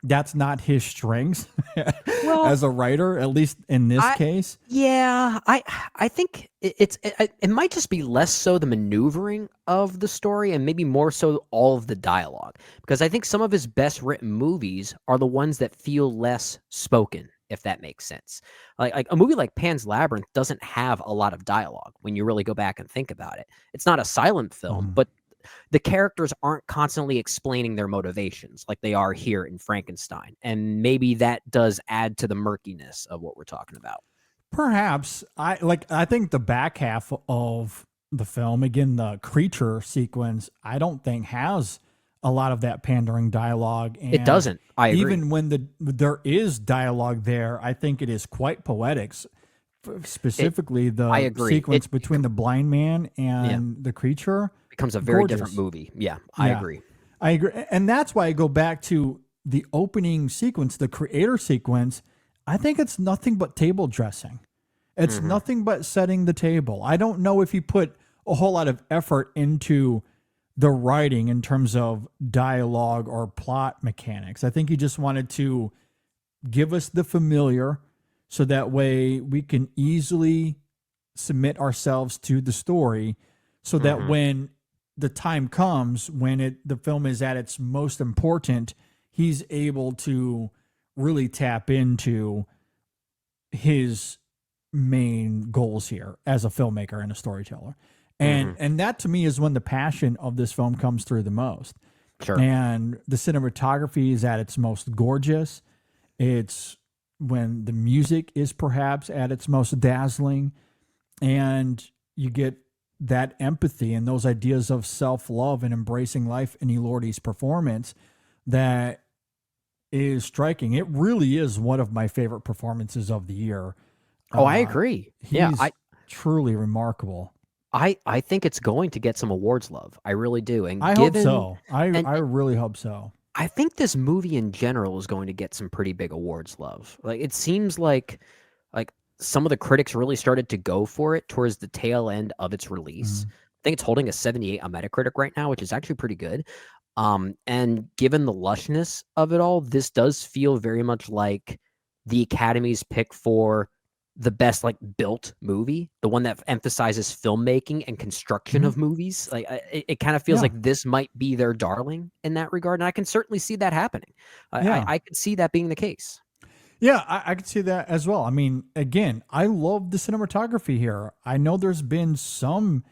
That's not his strengths as a writer, at least in this case. Yeah, I think it might just be less so the maneuvering of the story and maybe more so all of the dialogue. Because I think some of his best written movies are the ones that feel less spoken, if that makes sense. Like a movie like Pan's Labyrinth doesn't have a lot of dialogue when you really go back and think about it. It's not a silent film, but the characters aren't constantly explaining their motivations like they are here in Frankenstein. And maybe that does add to the murkiness of what we're talking about. Perhaps. I think the back half of the film, again, the creature sequence, I don't think has a lot of that pandering dialogue. And it doesn't. I agree. Even when there is dialogue there, I think it is quite poetic. Specifically, the sequence between the blind man and the creature becomes a very different movie. Yeah, I agree. I agree. And that's why I go back to the opening sequence, the creator sequence. I think it's nothing but table dressing. It's nothing but setting the table. I don't know if he put a whole lot of effort into the writing in terms of dialogue or plot mechanics. I think he just wanted to give us the familiar so that way we can easily submit ourselves to the story, so that when the time comes, when the film is at its most important, he's able to really tap into his main goals here as a filmmaker and a storyteller. And that to me is when the passion of this film comes through the most. Sure. And the cinematography is at its most gorgeous. It's when the music is perhaps at its most dazzling, and you get that empathy and those ideas of self-love and embracing life in Elordi's performance that is striking. It really is one of my favorite performances of the year. Oh, I agree. He's truly remarkable. I think it's going to get some awards love. I really do. And I hope so. I really hope so. I think this movie in general is going to get some pretty big awards love. Like it seems like some of the critics really started to go for it towards the tail end of its release. I think it's holding a 78 on Metacritic right now, which is actually pretty good. And given the lushness of it all, this does feel very much like the Academy's pick for the best like built movie, the one that emphasizes filmmaking and construction of movies. Like it kind of feels like this might be their darling in that regard, and I can certainly see that happening. I could see that being the case. Yeah, I could see that as well. I mean, again, I love the cinematography here. I know there's been some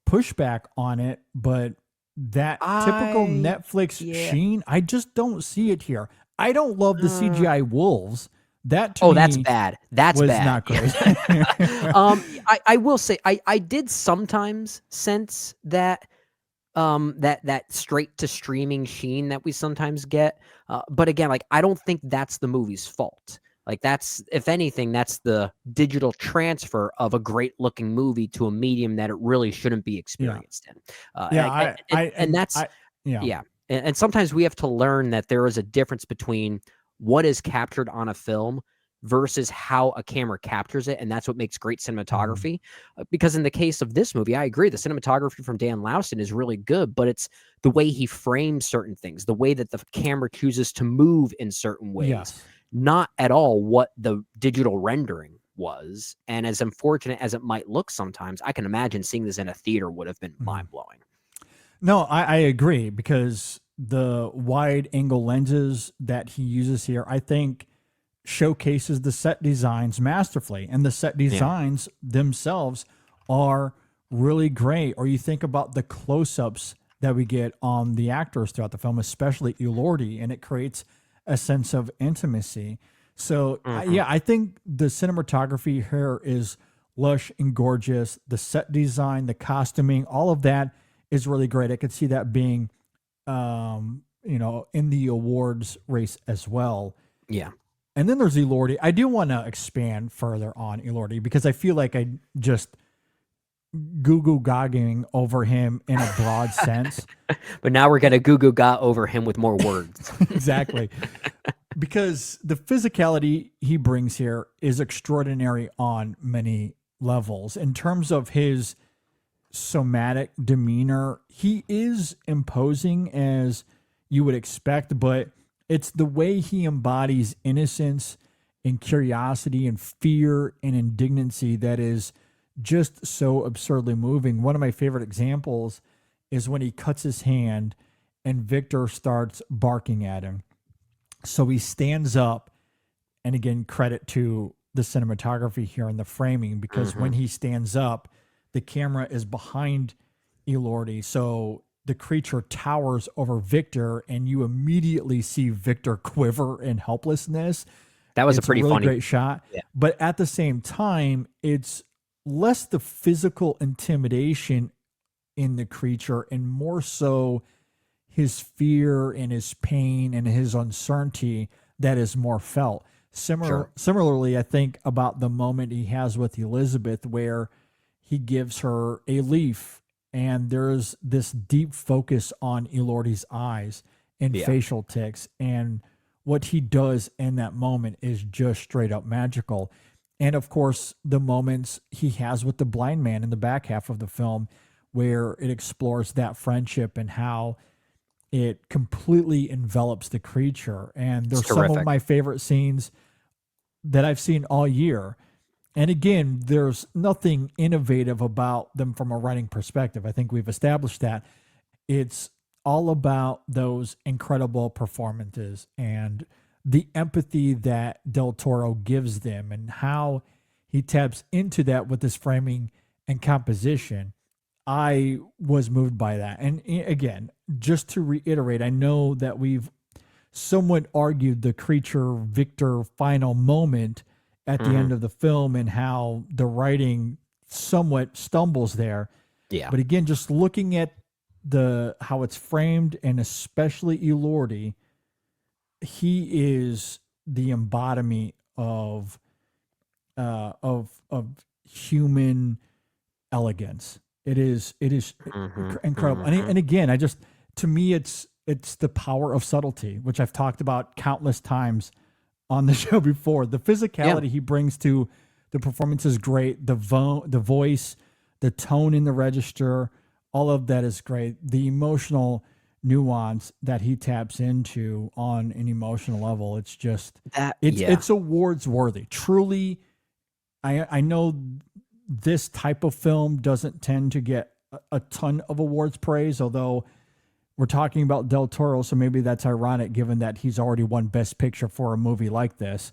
pushback on it, but that typical Netflix sheen, I just don't see it here. I don't love the CGI wolves. That to me that's bad. That's was bad. not great. I will say I did sometimes sense that that straight to streaming sheen that we sometimes get. But again, like I don't think that's the movie's fault. Like that's, if anything, that's the digital transfer of a great looking movie to a medium that it really shouldn't be experienced in. And sometimes we have to learn that there is a difference between what is captured on a film versus how a camera captures it, and that's what makes great cinematography. Because in the case of this movie, I agree, the cinematography from Dan Laustsen is really good, but it's the way he frames certain things, the way that the camera chooses to move in certain ways, not at all what the digital rendering was. And as unfortunate as it might look sometimes, I can imagine seeing this in a theater would have been mind-blowing. No, I agree, because the wide angle lenses that he uses here, I think, showcases the set designs masterfully, and the set designs themselves are really great. Or you think about the close-ups that we get on the actors throughout the film, especially Elordi, and it creates a sense of intimacy. So I think the cinematography here is lush and gorgeous. The set design, the costuming, all of that is really great. I could see that being in the awards race as well. Yeah. And then there's Elordi. I do want to expand further on Elordi, because I feel like I just goo-goo gagging over him in a broad sense. But now we're going to goo-goo ga over him with more words. Exactly. Because the physicality he brings here is extraordinary on many levels. In terms of his somatic demeanor, he is imposing as you would expect, but it's the way he embodies innocence and curiosity and fear and indignancy that is just so absurdly moving. One of my favorite examples is when he cuts his hand and Victor starts barking at him. So he stands up, and again, credit to the cinematography here and the framing, because when he stands up, the camera is behind Elordi. So the creature towers over Victor, and you immediately see Victor quiver in helplessness. That was It's a pretty really funny great shot. Yeah. But at the same time, it's less the physical intimidation in the creature and more so his fear and his pain and his uncertainty that is more felt. Similarly, I think about the moment he has with Elizabeth, where he gives her a leaf, and there's this deep focus on Elordi's eyes and facial tics, and what he does in that moment is just straight up magical. And of course, the moments he has with the blind man in the back half of the film, where it explores that friendship and how it completely envelops the creature. And there's some of my favorite scenes that I've seen all year. And again, there's nothing innovative about them from a writing perspective. I think we've established that. It's all about those incredible performances and the empathy that Del Toro gives them, and how he taps into that with his framing and composition. I was moved by that. And again, just to reiterate, I know that we've somewhat argued the creature Victor final moment at the end of the film and how the writing somewhat stumbles there. Yeah. But again, just looking at how it's framed, and especially Elordi, he is the embodiment of human elegance. It is incredible. And again, to me, it's the power of subtlety, which I've talked about countless times on the show before. The physicality he brings to the The performance is great. The voice, the tone in the register, all of that is great. The emotional nuance that he taps into on an emotional level, it's just it's awards worthy. Truly, I know this type of film doesn't tend to get a ton of awards praise, although we're talking about Del Toro, so maybe that's ironic given that he's already won Best Picture for a movie like this.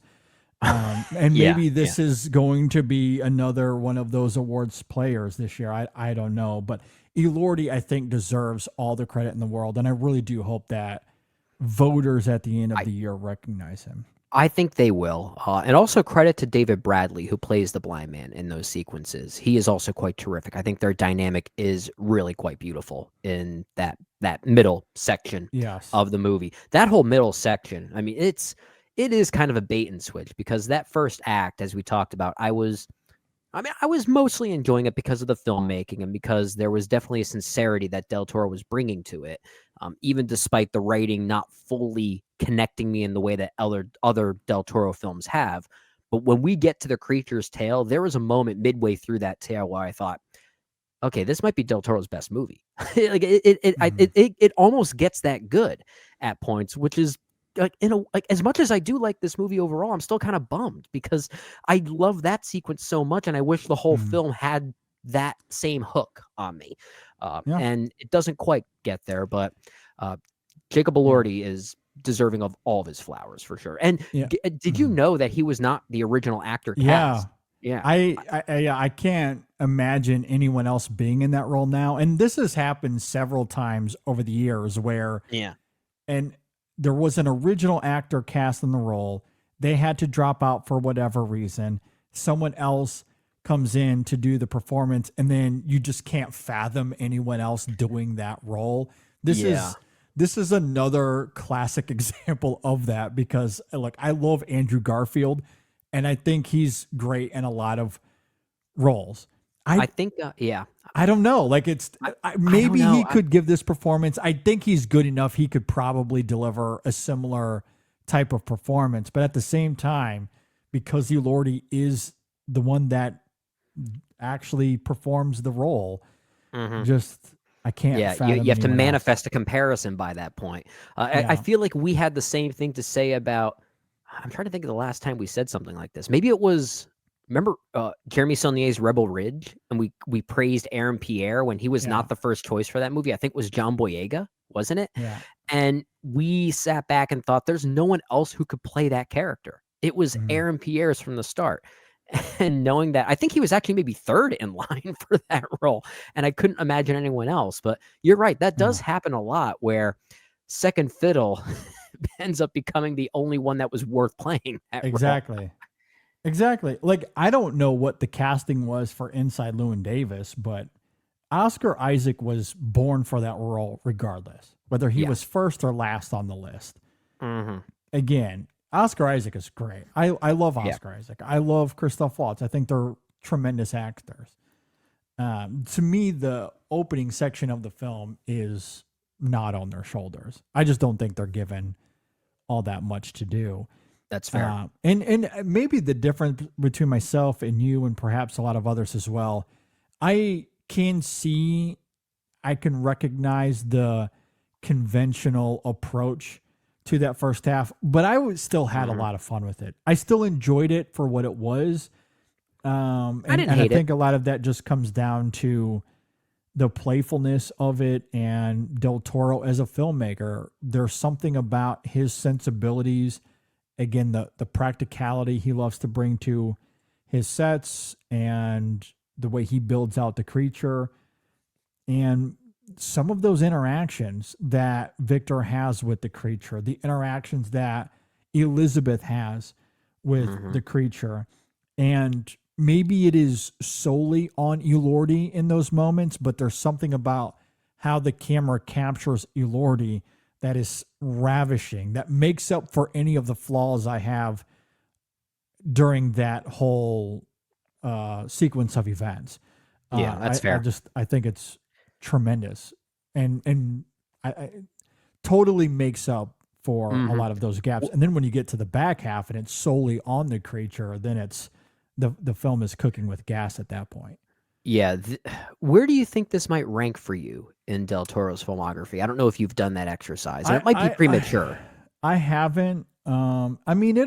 And maybe this is going to be another one of those awards players this year. I don't know. But Elordi, I think, deserves all the credit in the world. And I really do hope that voters at the end of the year recognize him. I think they will. And also credit to David Bradley, who plays the blind man in those sequences. He is also quite terrific. I think their dynamic is really quite beautiful in that middle section of the movie. That whole middle section, I mean, it is kind of a bait and switch, because that first act, as we talked about, I was mostly enjoying it because of the filmmaking and because there was definitely a sincerity that Del Toro was bringing to it, even despite the writing not fully connecting me in the way that other Del Toro films have. But when we get to the creature's tale, there was a moment midway through that tale where I thought, okay, this might be Del Toro's best movie. Like it almost gets that good at points, which is like as much as I do like this movie overall, I'm still kind of bummed because I love that sequence so much, and I wish the whole film had that same hook on me. And it doesn't quite get there, but Jacob Elordi is deserving of all of his flowers for sure. And did you know that he was not the original actor cast? Yeah. I can't imagine anyone else being in that role now. And this has happened several times over the years where and there was an original actor cast in the role. They had to drop out for whatever reason. Someone else comes in to do the performance, and then you just can't fathom anyone else doing that role. This is another classic example of that, because look, I love Andrew Garfield, and I think he's great in a lot of roles. I think, I don't know. Like maybe he could give this performance. I think he's good enough. He could probably deliver a similar type of performance, but at the same time, because Elordi is the one that actually performs the role, I can't. You have to manifest a comparison by that point. I feel like we had the same thing to say about. I'm trying to think of the last time we said something like this. Maybe it was. Remember Jeremy Saulnier's Rebel Ridge, and we praised Aaron Pierre when he was not the first choice for that movie. I think it was John Boyega, wasn't it? Yeah. And we sat back and thought, there's no one else who could play that character. It was Aaron Pierre's from the start. And knowing that, I think he was actually maybe third in line for that role, and I couldn't imagine anyone else. But you're right, that does happen a lot, where second fiddle ends up becoming the only one that was worth playing that role. Exactly. Like, I don't know what the casting was for Inside Llewyn Davis, but Oscar Isaac was born for that role regardless, whether he was first or last on the list. Again, Oscar Isaac is great. I love Oscar Isaac. I love Christoph Waltz. I think they're tremendous actors. To me, the opening section of the film is not on their shoulders. I just don't think they're given all that much to do. That's fair. And maybe the difference between myself and you, and perhaps a lot of others as well, I can recognize the conventional approach to that first half, but I still had a lot of fun with it. I still enjoyed it for what it was. I think a lot of that just comes down to the playfulness of it and Del Toro as a filmmaker. There's something about his sensibilities. Again, the practicality he loves to bring to his sets and the way he builds out the creature, and some of those interactions that Victor has with the creature, the interactions that Elizabeth has with the creature. And maybe it is solely on Elordi in those moments, but there's something about how the camera captures Elordi that is ravishing, that makes up for any of the flaws I have during that whole sequence of events. That's fair. I think it's tremendous, and I totally makes up for a lot of those gaps. And then when you get to the back half and it's solely on the creature, then it's the film is cooking with gas at that point. Yeah. Where do you think this might rank for you in Del Toro's filmography? I don't know if you've done that exercise, and it might be premature. I haven't. I mean,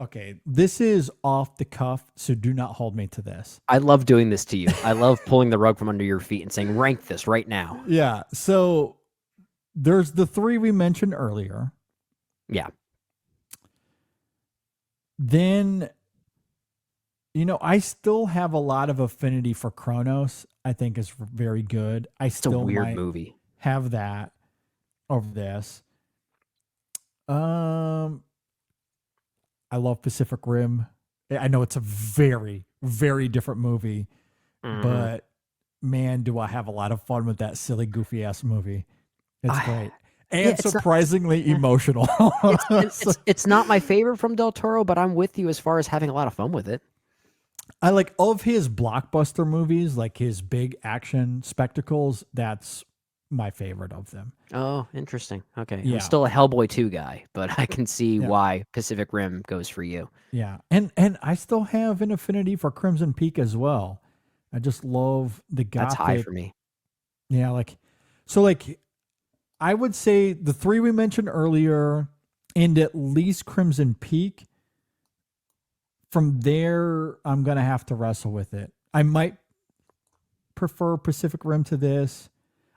okay, this is off the cuff, so do not hold me to this. I love doing this to you. I love pulling the rug from under your feet and saying, rank this right now. Yeah. So there's the three we mentioned earlier. Yeah. Then, I still have a lot of affinity for Kronos. I think is very good. It's a weird movie. Have that over this. I love Pacific Rim. I know it's a very, very different movie, but man, do I have a lot of fun with that silly, goofy ass movie. It's great. And surprisingly emotional. It's not my favorite from Del Toro, but I'm with you as far as having a lot of fun with it. I like of his blockbuster movies, like his big action spectacles, that's my favorite of them. Oh, interesting. Okay. Yeah. I'm still a Hellboy 2 guy, but I can see why Pacific Rim goes for you. Yeah. And I still have an affinity for Crimson Peak as well. I just love the gothic. That's high for me. Yeah, I would say the three we mentioned earlier and at least Crimson Peak. From there, I'm going to have to wrestle with it. I might prefer Pacific Rim to this.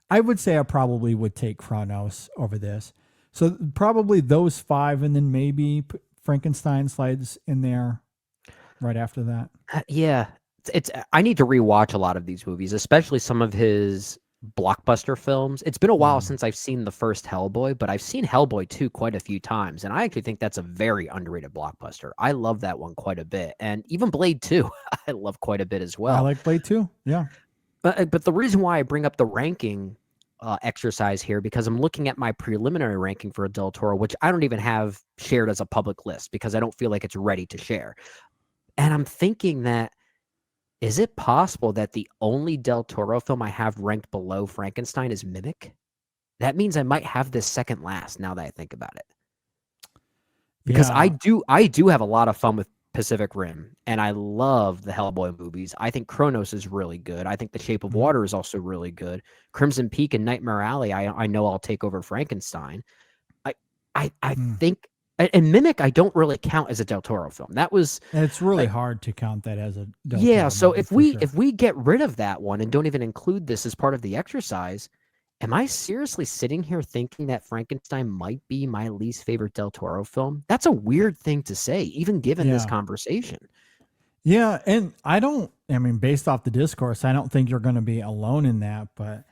I would say I probably would take Kronos over this. So probably those five, and then maybe Frankenstein slides in there right after that. Yeah. I need to rewatch a lot of these movies, especially some of his blockbuster films. It's been a while since I've seen the first Hellboy, but I've seen Hellboy 2 quite a few times, and I actually think that's a very underrated blockbuster. I love that one quite a bit, and even Blade 2 I love quite a bit as well. I like Blade 2, yeah. But the reason why I bring up the ranking exercise here, because I'm looking at my preliminary ranking for Del Toro, which I don't even have shared as a public list because I don't feel like it's ready to share. And I'm thinking that, is it possible that the only Del Toro film I have ranked below Frankenstein is Mimic? That means I might have this second last now that I think about it. Because I do have a lot of fun with Pacific Rim, and I love the Hellboy movies. I think Kronos is really good. I think The Shape of Water is also really good. Crimson Peak and Nightmare Alley, I know I'll take over Frankenstein. I think, and Mimic, I don't really count as a Del Toro film. It's really hard to count that as a Del Toro yeah. So movie, if we get rid of that one and don't even include this as part of the exercise, am I seriously sitting here thinking that Frankenstein might be my least favorite Del Toro film? That's a weird thing to say, even given this conversation. Yeah, and based off the discourse, I don't think you're going to be alone in that. But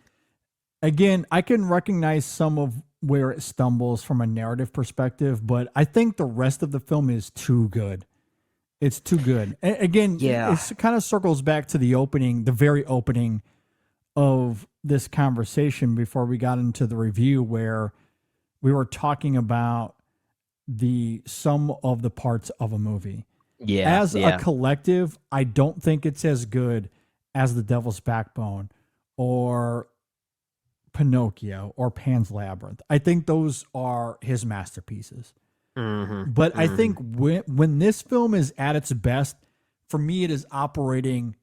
again, I can recognize some of where it stumbles from a narrative perspective, but I think the rest of the film is too good. It's too good. Again, it kind of circles back to the very opening of this conversation before we got into the review, where we were talking about the sum of the parts of a movie. Yeah. As a collective, I don't think it's as good as The Devil's Backbone or Pinocchio or Pan's Labyrinth. I think those are his masterpieces. But I think when this film is at its best, for me, it is operating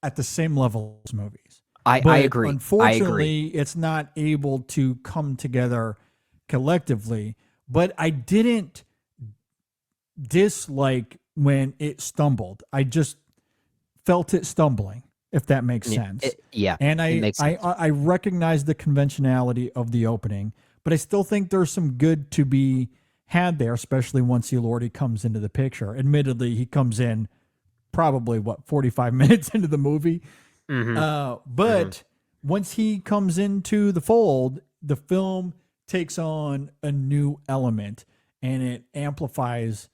at the same level as movies. I agree. Unfortunately, it's not able to come together collectively. But I didn't dislike when it stumbled. I just felt it stumbling, if that makes sense. And I recognize the conventionality of the opening, but I still think there's some good to be had there, especially once Elordi comes into the picture. Admittedly, he comes in probably 45 minutes into the movie. But once he comes into the fold, the film takes on a new element and it amplifies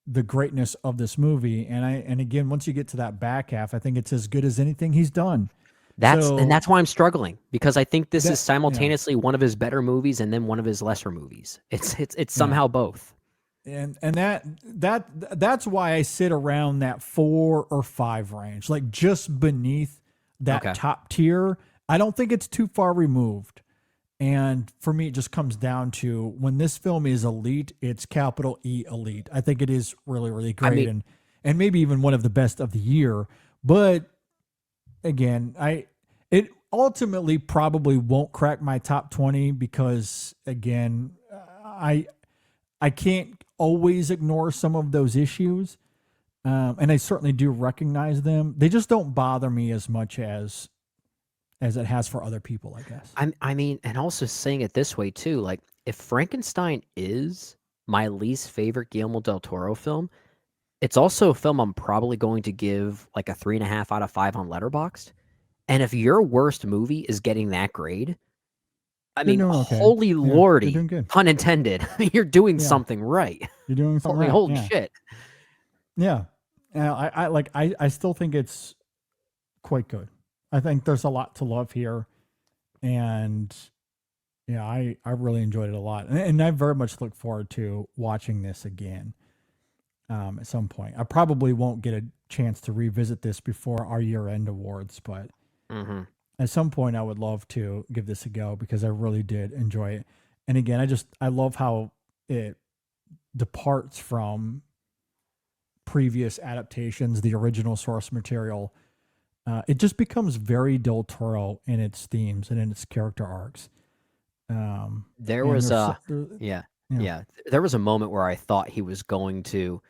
the greatness of this movie. And again, once you get to that back half, I think it's as good as anything he's done. That's why I'm struggling, because I think this is simultaneously one of his better movies and then one of his lesser movies. It's somehow both. And that's why I sit around that 4 or 5 range, like just beneath that top tier. I don't think it's too far removed. And for me, it just comes down to when this film is elite, it's capital E elite. I think it is really, really great. and maybe even one of the best of the year. But again, it ultimately probably won't crack my top 20 because again, I can't always ignore some of those issues. And I certainly do recognize them. They just don't bother me as much as it has for other people, I guess. I mean, and also saying it this way too, like if Frankenstein is my least favorite Guillermo del Toro film, it's also a film I'm probably going to give like a 3.5 out of 5 on Letterboxd. And if your worst movie is getting that grade, I mean, doing okay. holy Yeah, you're lordy, doing good. pun intended, you're doing Yeah. something right. You're doing something right. Holy Yeah. shit. Yeah. I still think it's quite good. I think there's a lot to love here. And yeah, I really enjoyed it a lot. And I very much look forward to watching this again at some point. I probably won't get a chance to revisit this before our year-end awards, but at some point I would love to give this a go because I really did enjoy it. And again, I love how it departs from previous adaptations, the original source material. It just becomes very Del Toro in its themes and in its character arcs. There and was there's- there was a moment where I thought he was going to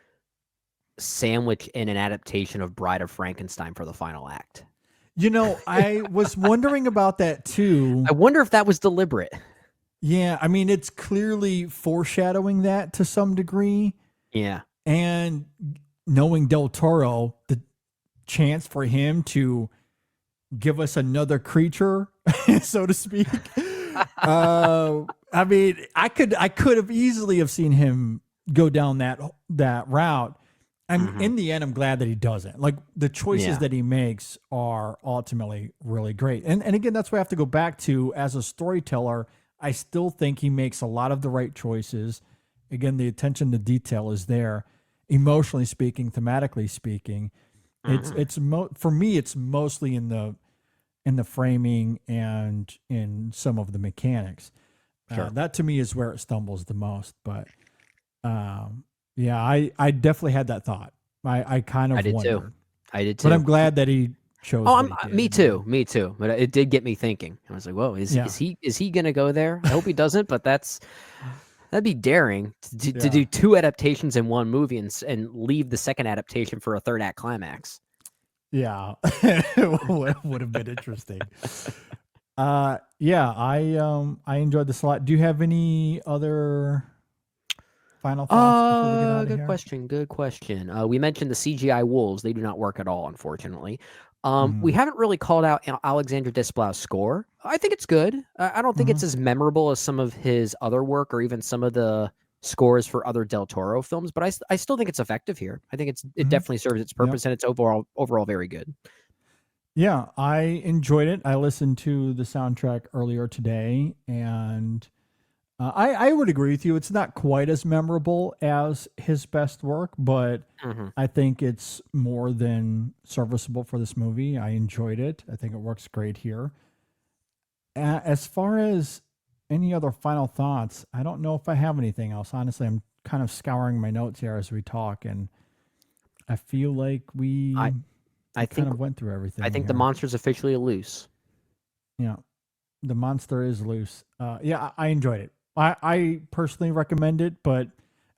sandwich in an adaptation of Bride of Frankenstein for the final act. I was wondering about that too. I wonder if that was deliberate. Yeah, I mean, it's clearly foreshadowing that to some degree. Yeah. And knowing Del Toro, the chance for him to give us another creature, so to speak. I mean, I could have easily have seen him go down that route. In the end, I'm glad that he doesn't. Like the choices that he makes are ultimately really great. And again, that's what I have to go back to as a storyteller. I still think he makes a lot of the right choices. Again, the attention to detail is there, emotionally speaking, thematically speaking. For me, it's mostly in the framing and in some of the mechanics. Sure. That to me is where it stumbles the most. But yeah, I definitely had that thought. I kind of I did wondered. too. I did too. But I'm glad that he chose. Oh, what he did. me too. But it did get me thinking. I was like, "Whoa, is he gonna go there?" I hope he doesn't. But that'd be daring to do 2 adaptations in one movie and leave the second adaptation for a third act climax. Yeah, it would have been interesting. Yeah, I enjoyed this a lot. Do you have any other final thoughts before we get out of here? Good question. We mentioned the CGI wolves; they do not work at all, unfortunately. Mm-hmm. We haven't really called out Alexandre Desplat's score. I think it's good. I don't think Mm-hmm. it's as memorable as some of his other work or even some of the scores for other Del Toro films, but I still think it's effective here. I think it Mm-hmm. definitely serves its purpose and it's overall very good. Yeah, I enjoyed it. I listened to the soundtrack earlier today, and I would agree with you. It's not quite as memorable as his best work, but I think it's more than serviceable for this movie. I enjoyed it. I think it works great here. As far as any other final thoughts, I don't know if I have anything else. Honestly, I'm kind of scouring my notes here as we talk, and I feel like I think kind of went through everything. I think the here. monster's officially loose. Yeah, the monster is loose. Yeah, I enjoyed it. I personally recommend it, but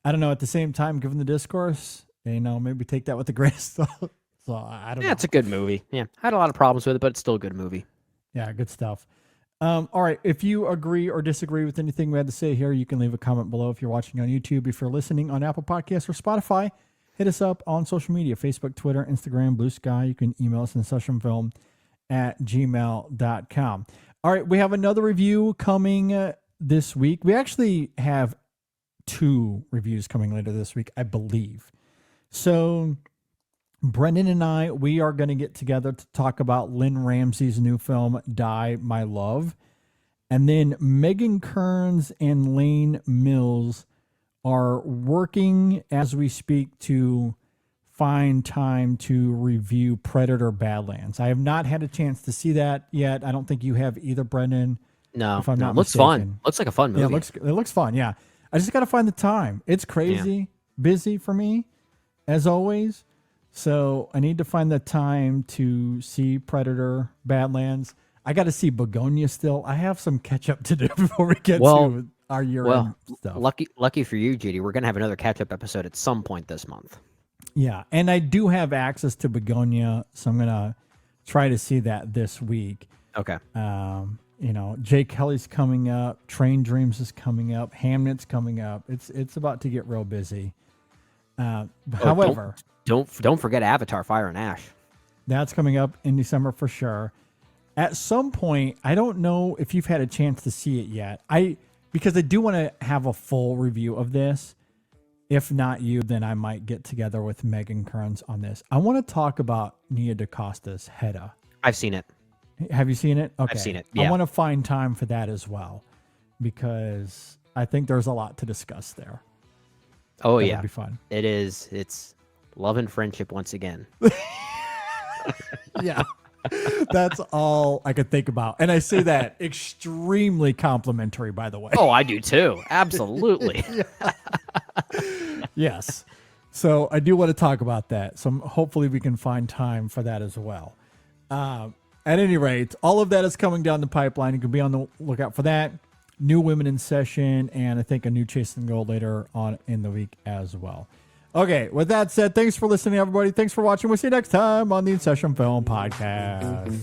I don't know. At the same time, given the discourse, maybe take that with a grain of salt. So I don't know. It's a good movie. Yeah, I had a lot of problems with it, but it's still a good movie. Yeah, good stuff. All right. If you agree or disagree with anything we had to say here, you can leave a comment below if you're watching on YouTube. If you're listening on Apple Podcasts or Spotify, hit us up on social media, Facebook, Twitter, Instagram, Blue Sky. You can email us in sessionfilm@gmail.com. All right. We have another review coming this week. We actually have 2 reviews coming later this week, I believe. So Brendan and I, we are going to get together to talk about Lynn Ramsey's new film, Die, My Love. And then Megan Kearns and Lane Mills are working as we speak to find time to review Predator Badlands. I have not had a chance to see that yet. I don't think you have either, Brendan. No, if I'm not looks mistaken. fun. Looks like a fun movie. Yeah, it looks fun. Yeah. I just got to find the time. It's crazy busy for me, as always. So I need to find the time to see Predator, Badlands. I got to see Begonia still. I have some catch up to do before we get to our year-end stuff. Lucky for you, Judy, we're gonna have another catch-up episode at some point this month. Yeah, and I do have access to Begonia, so I'm gonna try to see that this week. Okay. Jay Kelly's coming up. Train Dreams is coming up. Hamnet's coming up. It's about to get real busy. However, don't forget Avatar: Fire and Ash. That's coming up in December for sure. At some point, I don't know if you've had a chance to see it yet. Because I do want to have a full review of this. If not you, then I might get together with Megan Kearns on this. I want to talk about Nia DaCosta's Hedda. I've seen it. Have you seen it? Okay. I've seen it. Yeah. I want to find time for that as well, because I think there's a lot to discuss there. Oh, That yeah. would be fun. It is. It's love and friendship once again. Yeah. That's all I could think about. And I say that extremely complimentary, by the way. Oh, I do too. Absolutely. Yes. So I do want to talk about that. So hopefully we can find time for that as well. At any rate, all of that is coming down the pipeline. You can be on the lookout for that. New Women in Session, and I think a new Chasing Gold later on in the week as well. Okay, with that said, thanks for listening, everybody. Thanks for watching. We'll see you next time on the In Session Film Podcast.